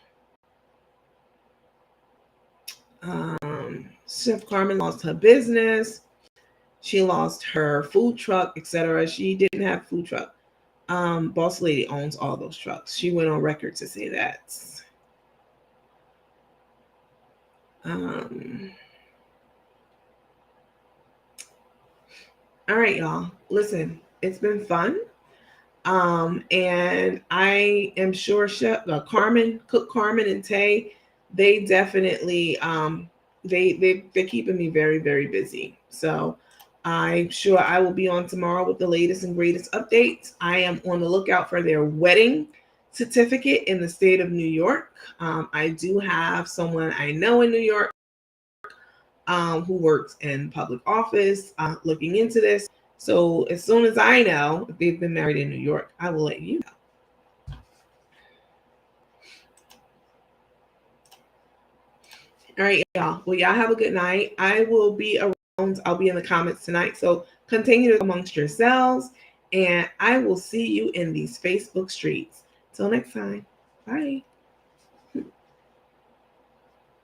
Chef Carmen lost her business. She lost her food truck, etc. She didn't have a food truck. Boss Lady owns all those trucks. She went on record to say that. All right, y'all. Listen, it's been fun. And I am sure Chef Carmen, Cook Carmen and Tay, they definitely they're keeping me very, very busy. So I'm sure I will be on tomorrow with the latest and greatest updates. I am on the lookout for their wedding certificate in the state of New York. I do have someone I know in New York who works in public office looking into this. So as soon as I know if they've been married in New York, I will let you know. All right, y'all. Well, y'all have a good night. I will be around. I'll be in the comments tonight. So continue to amongst yourselves, and I will see you in these Facebook streets. Till next time. Bye.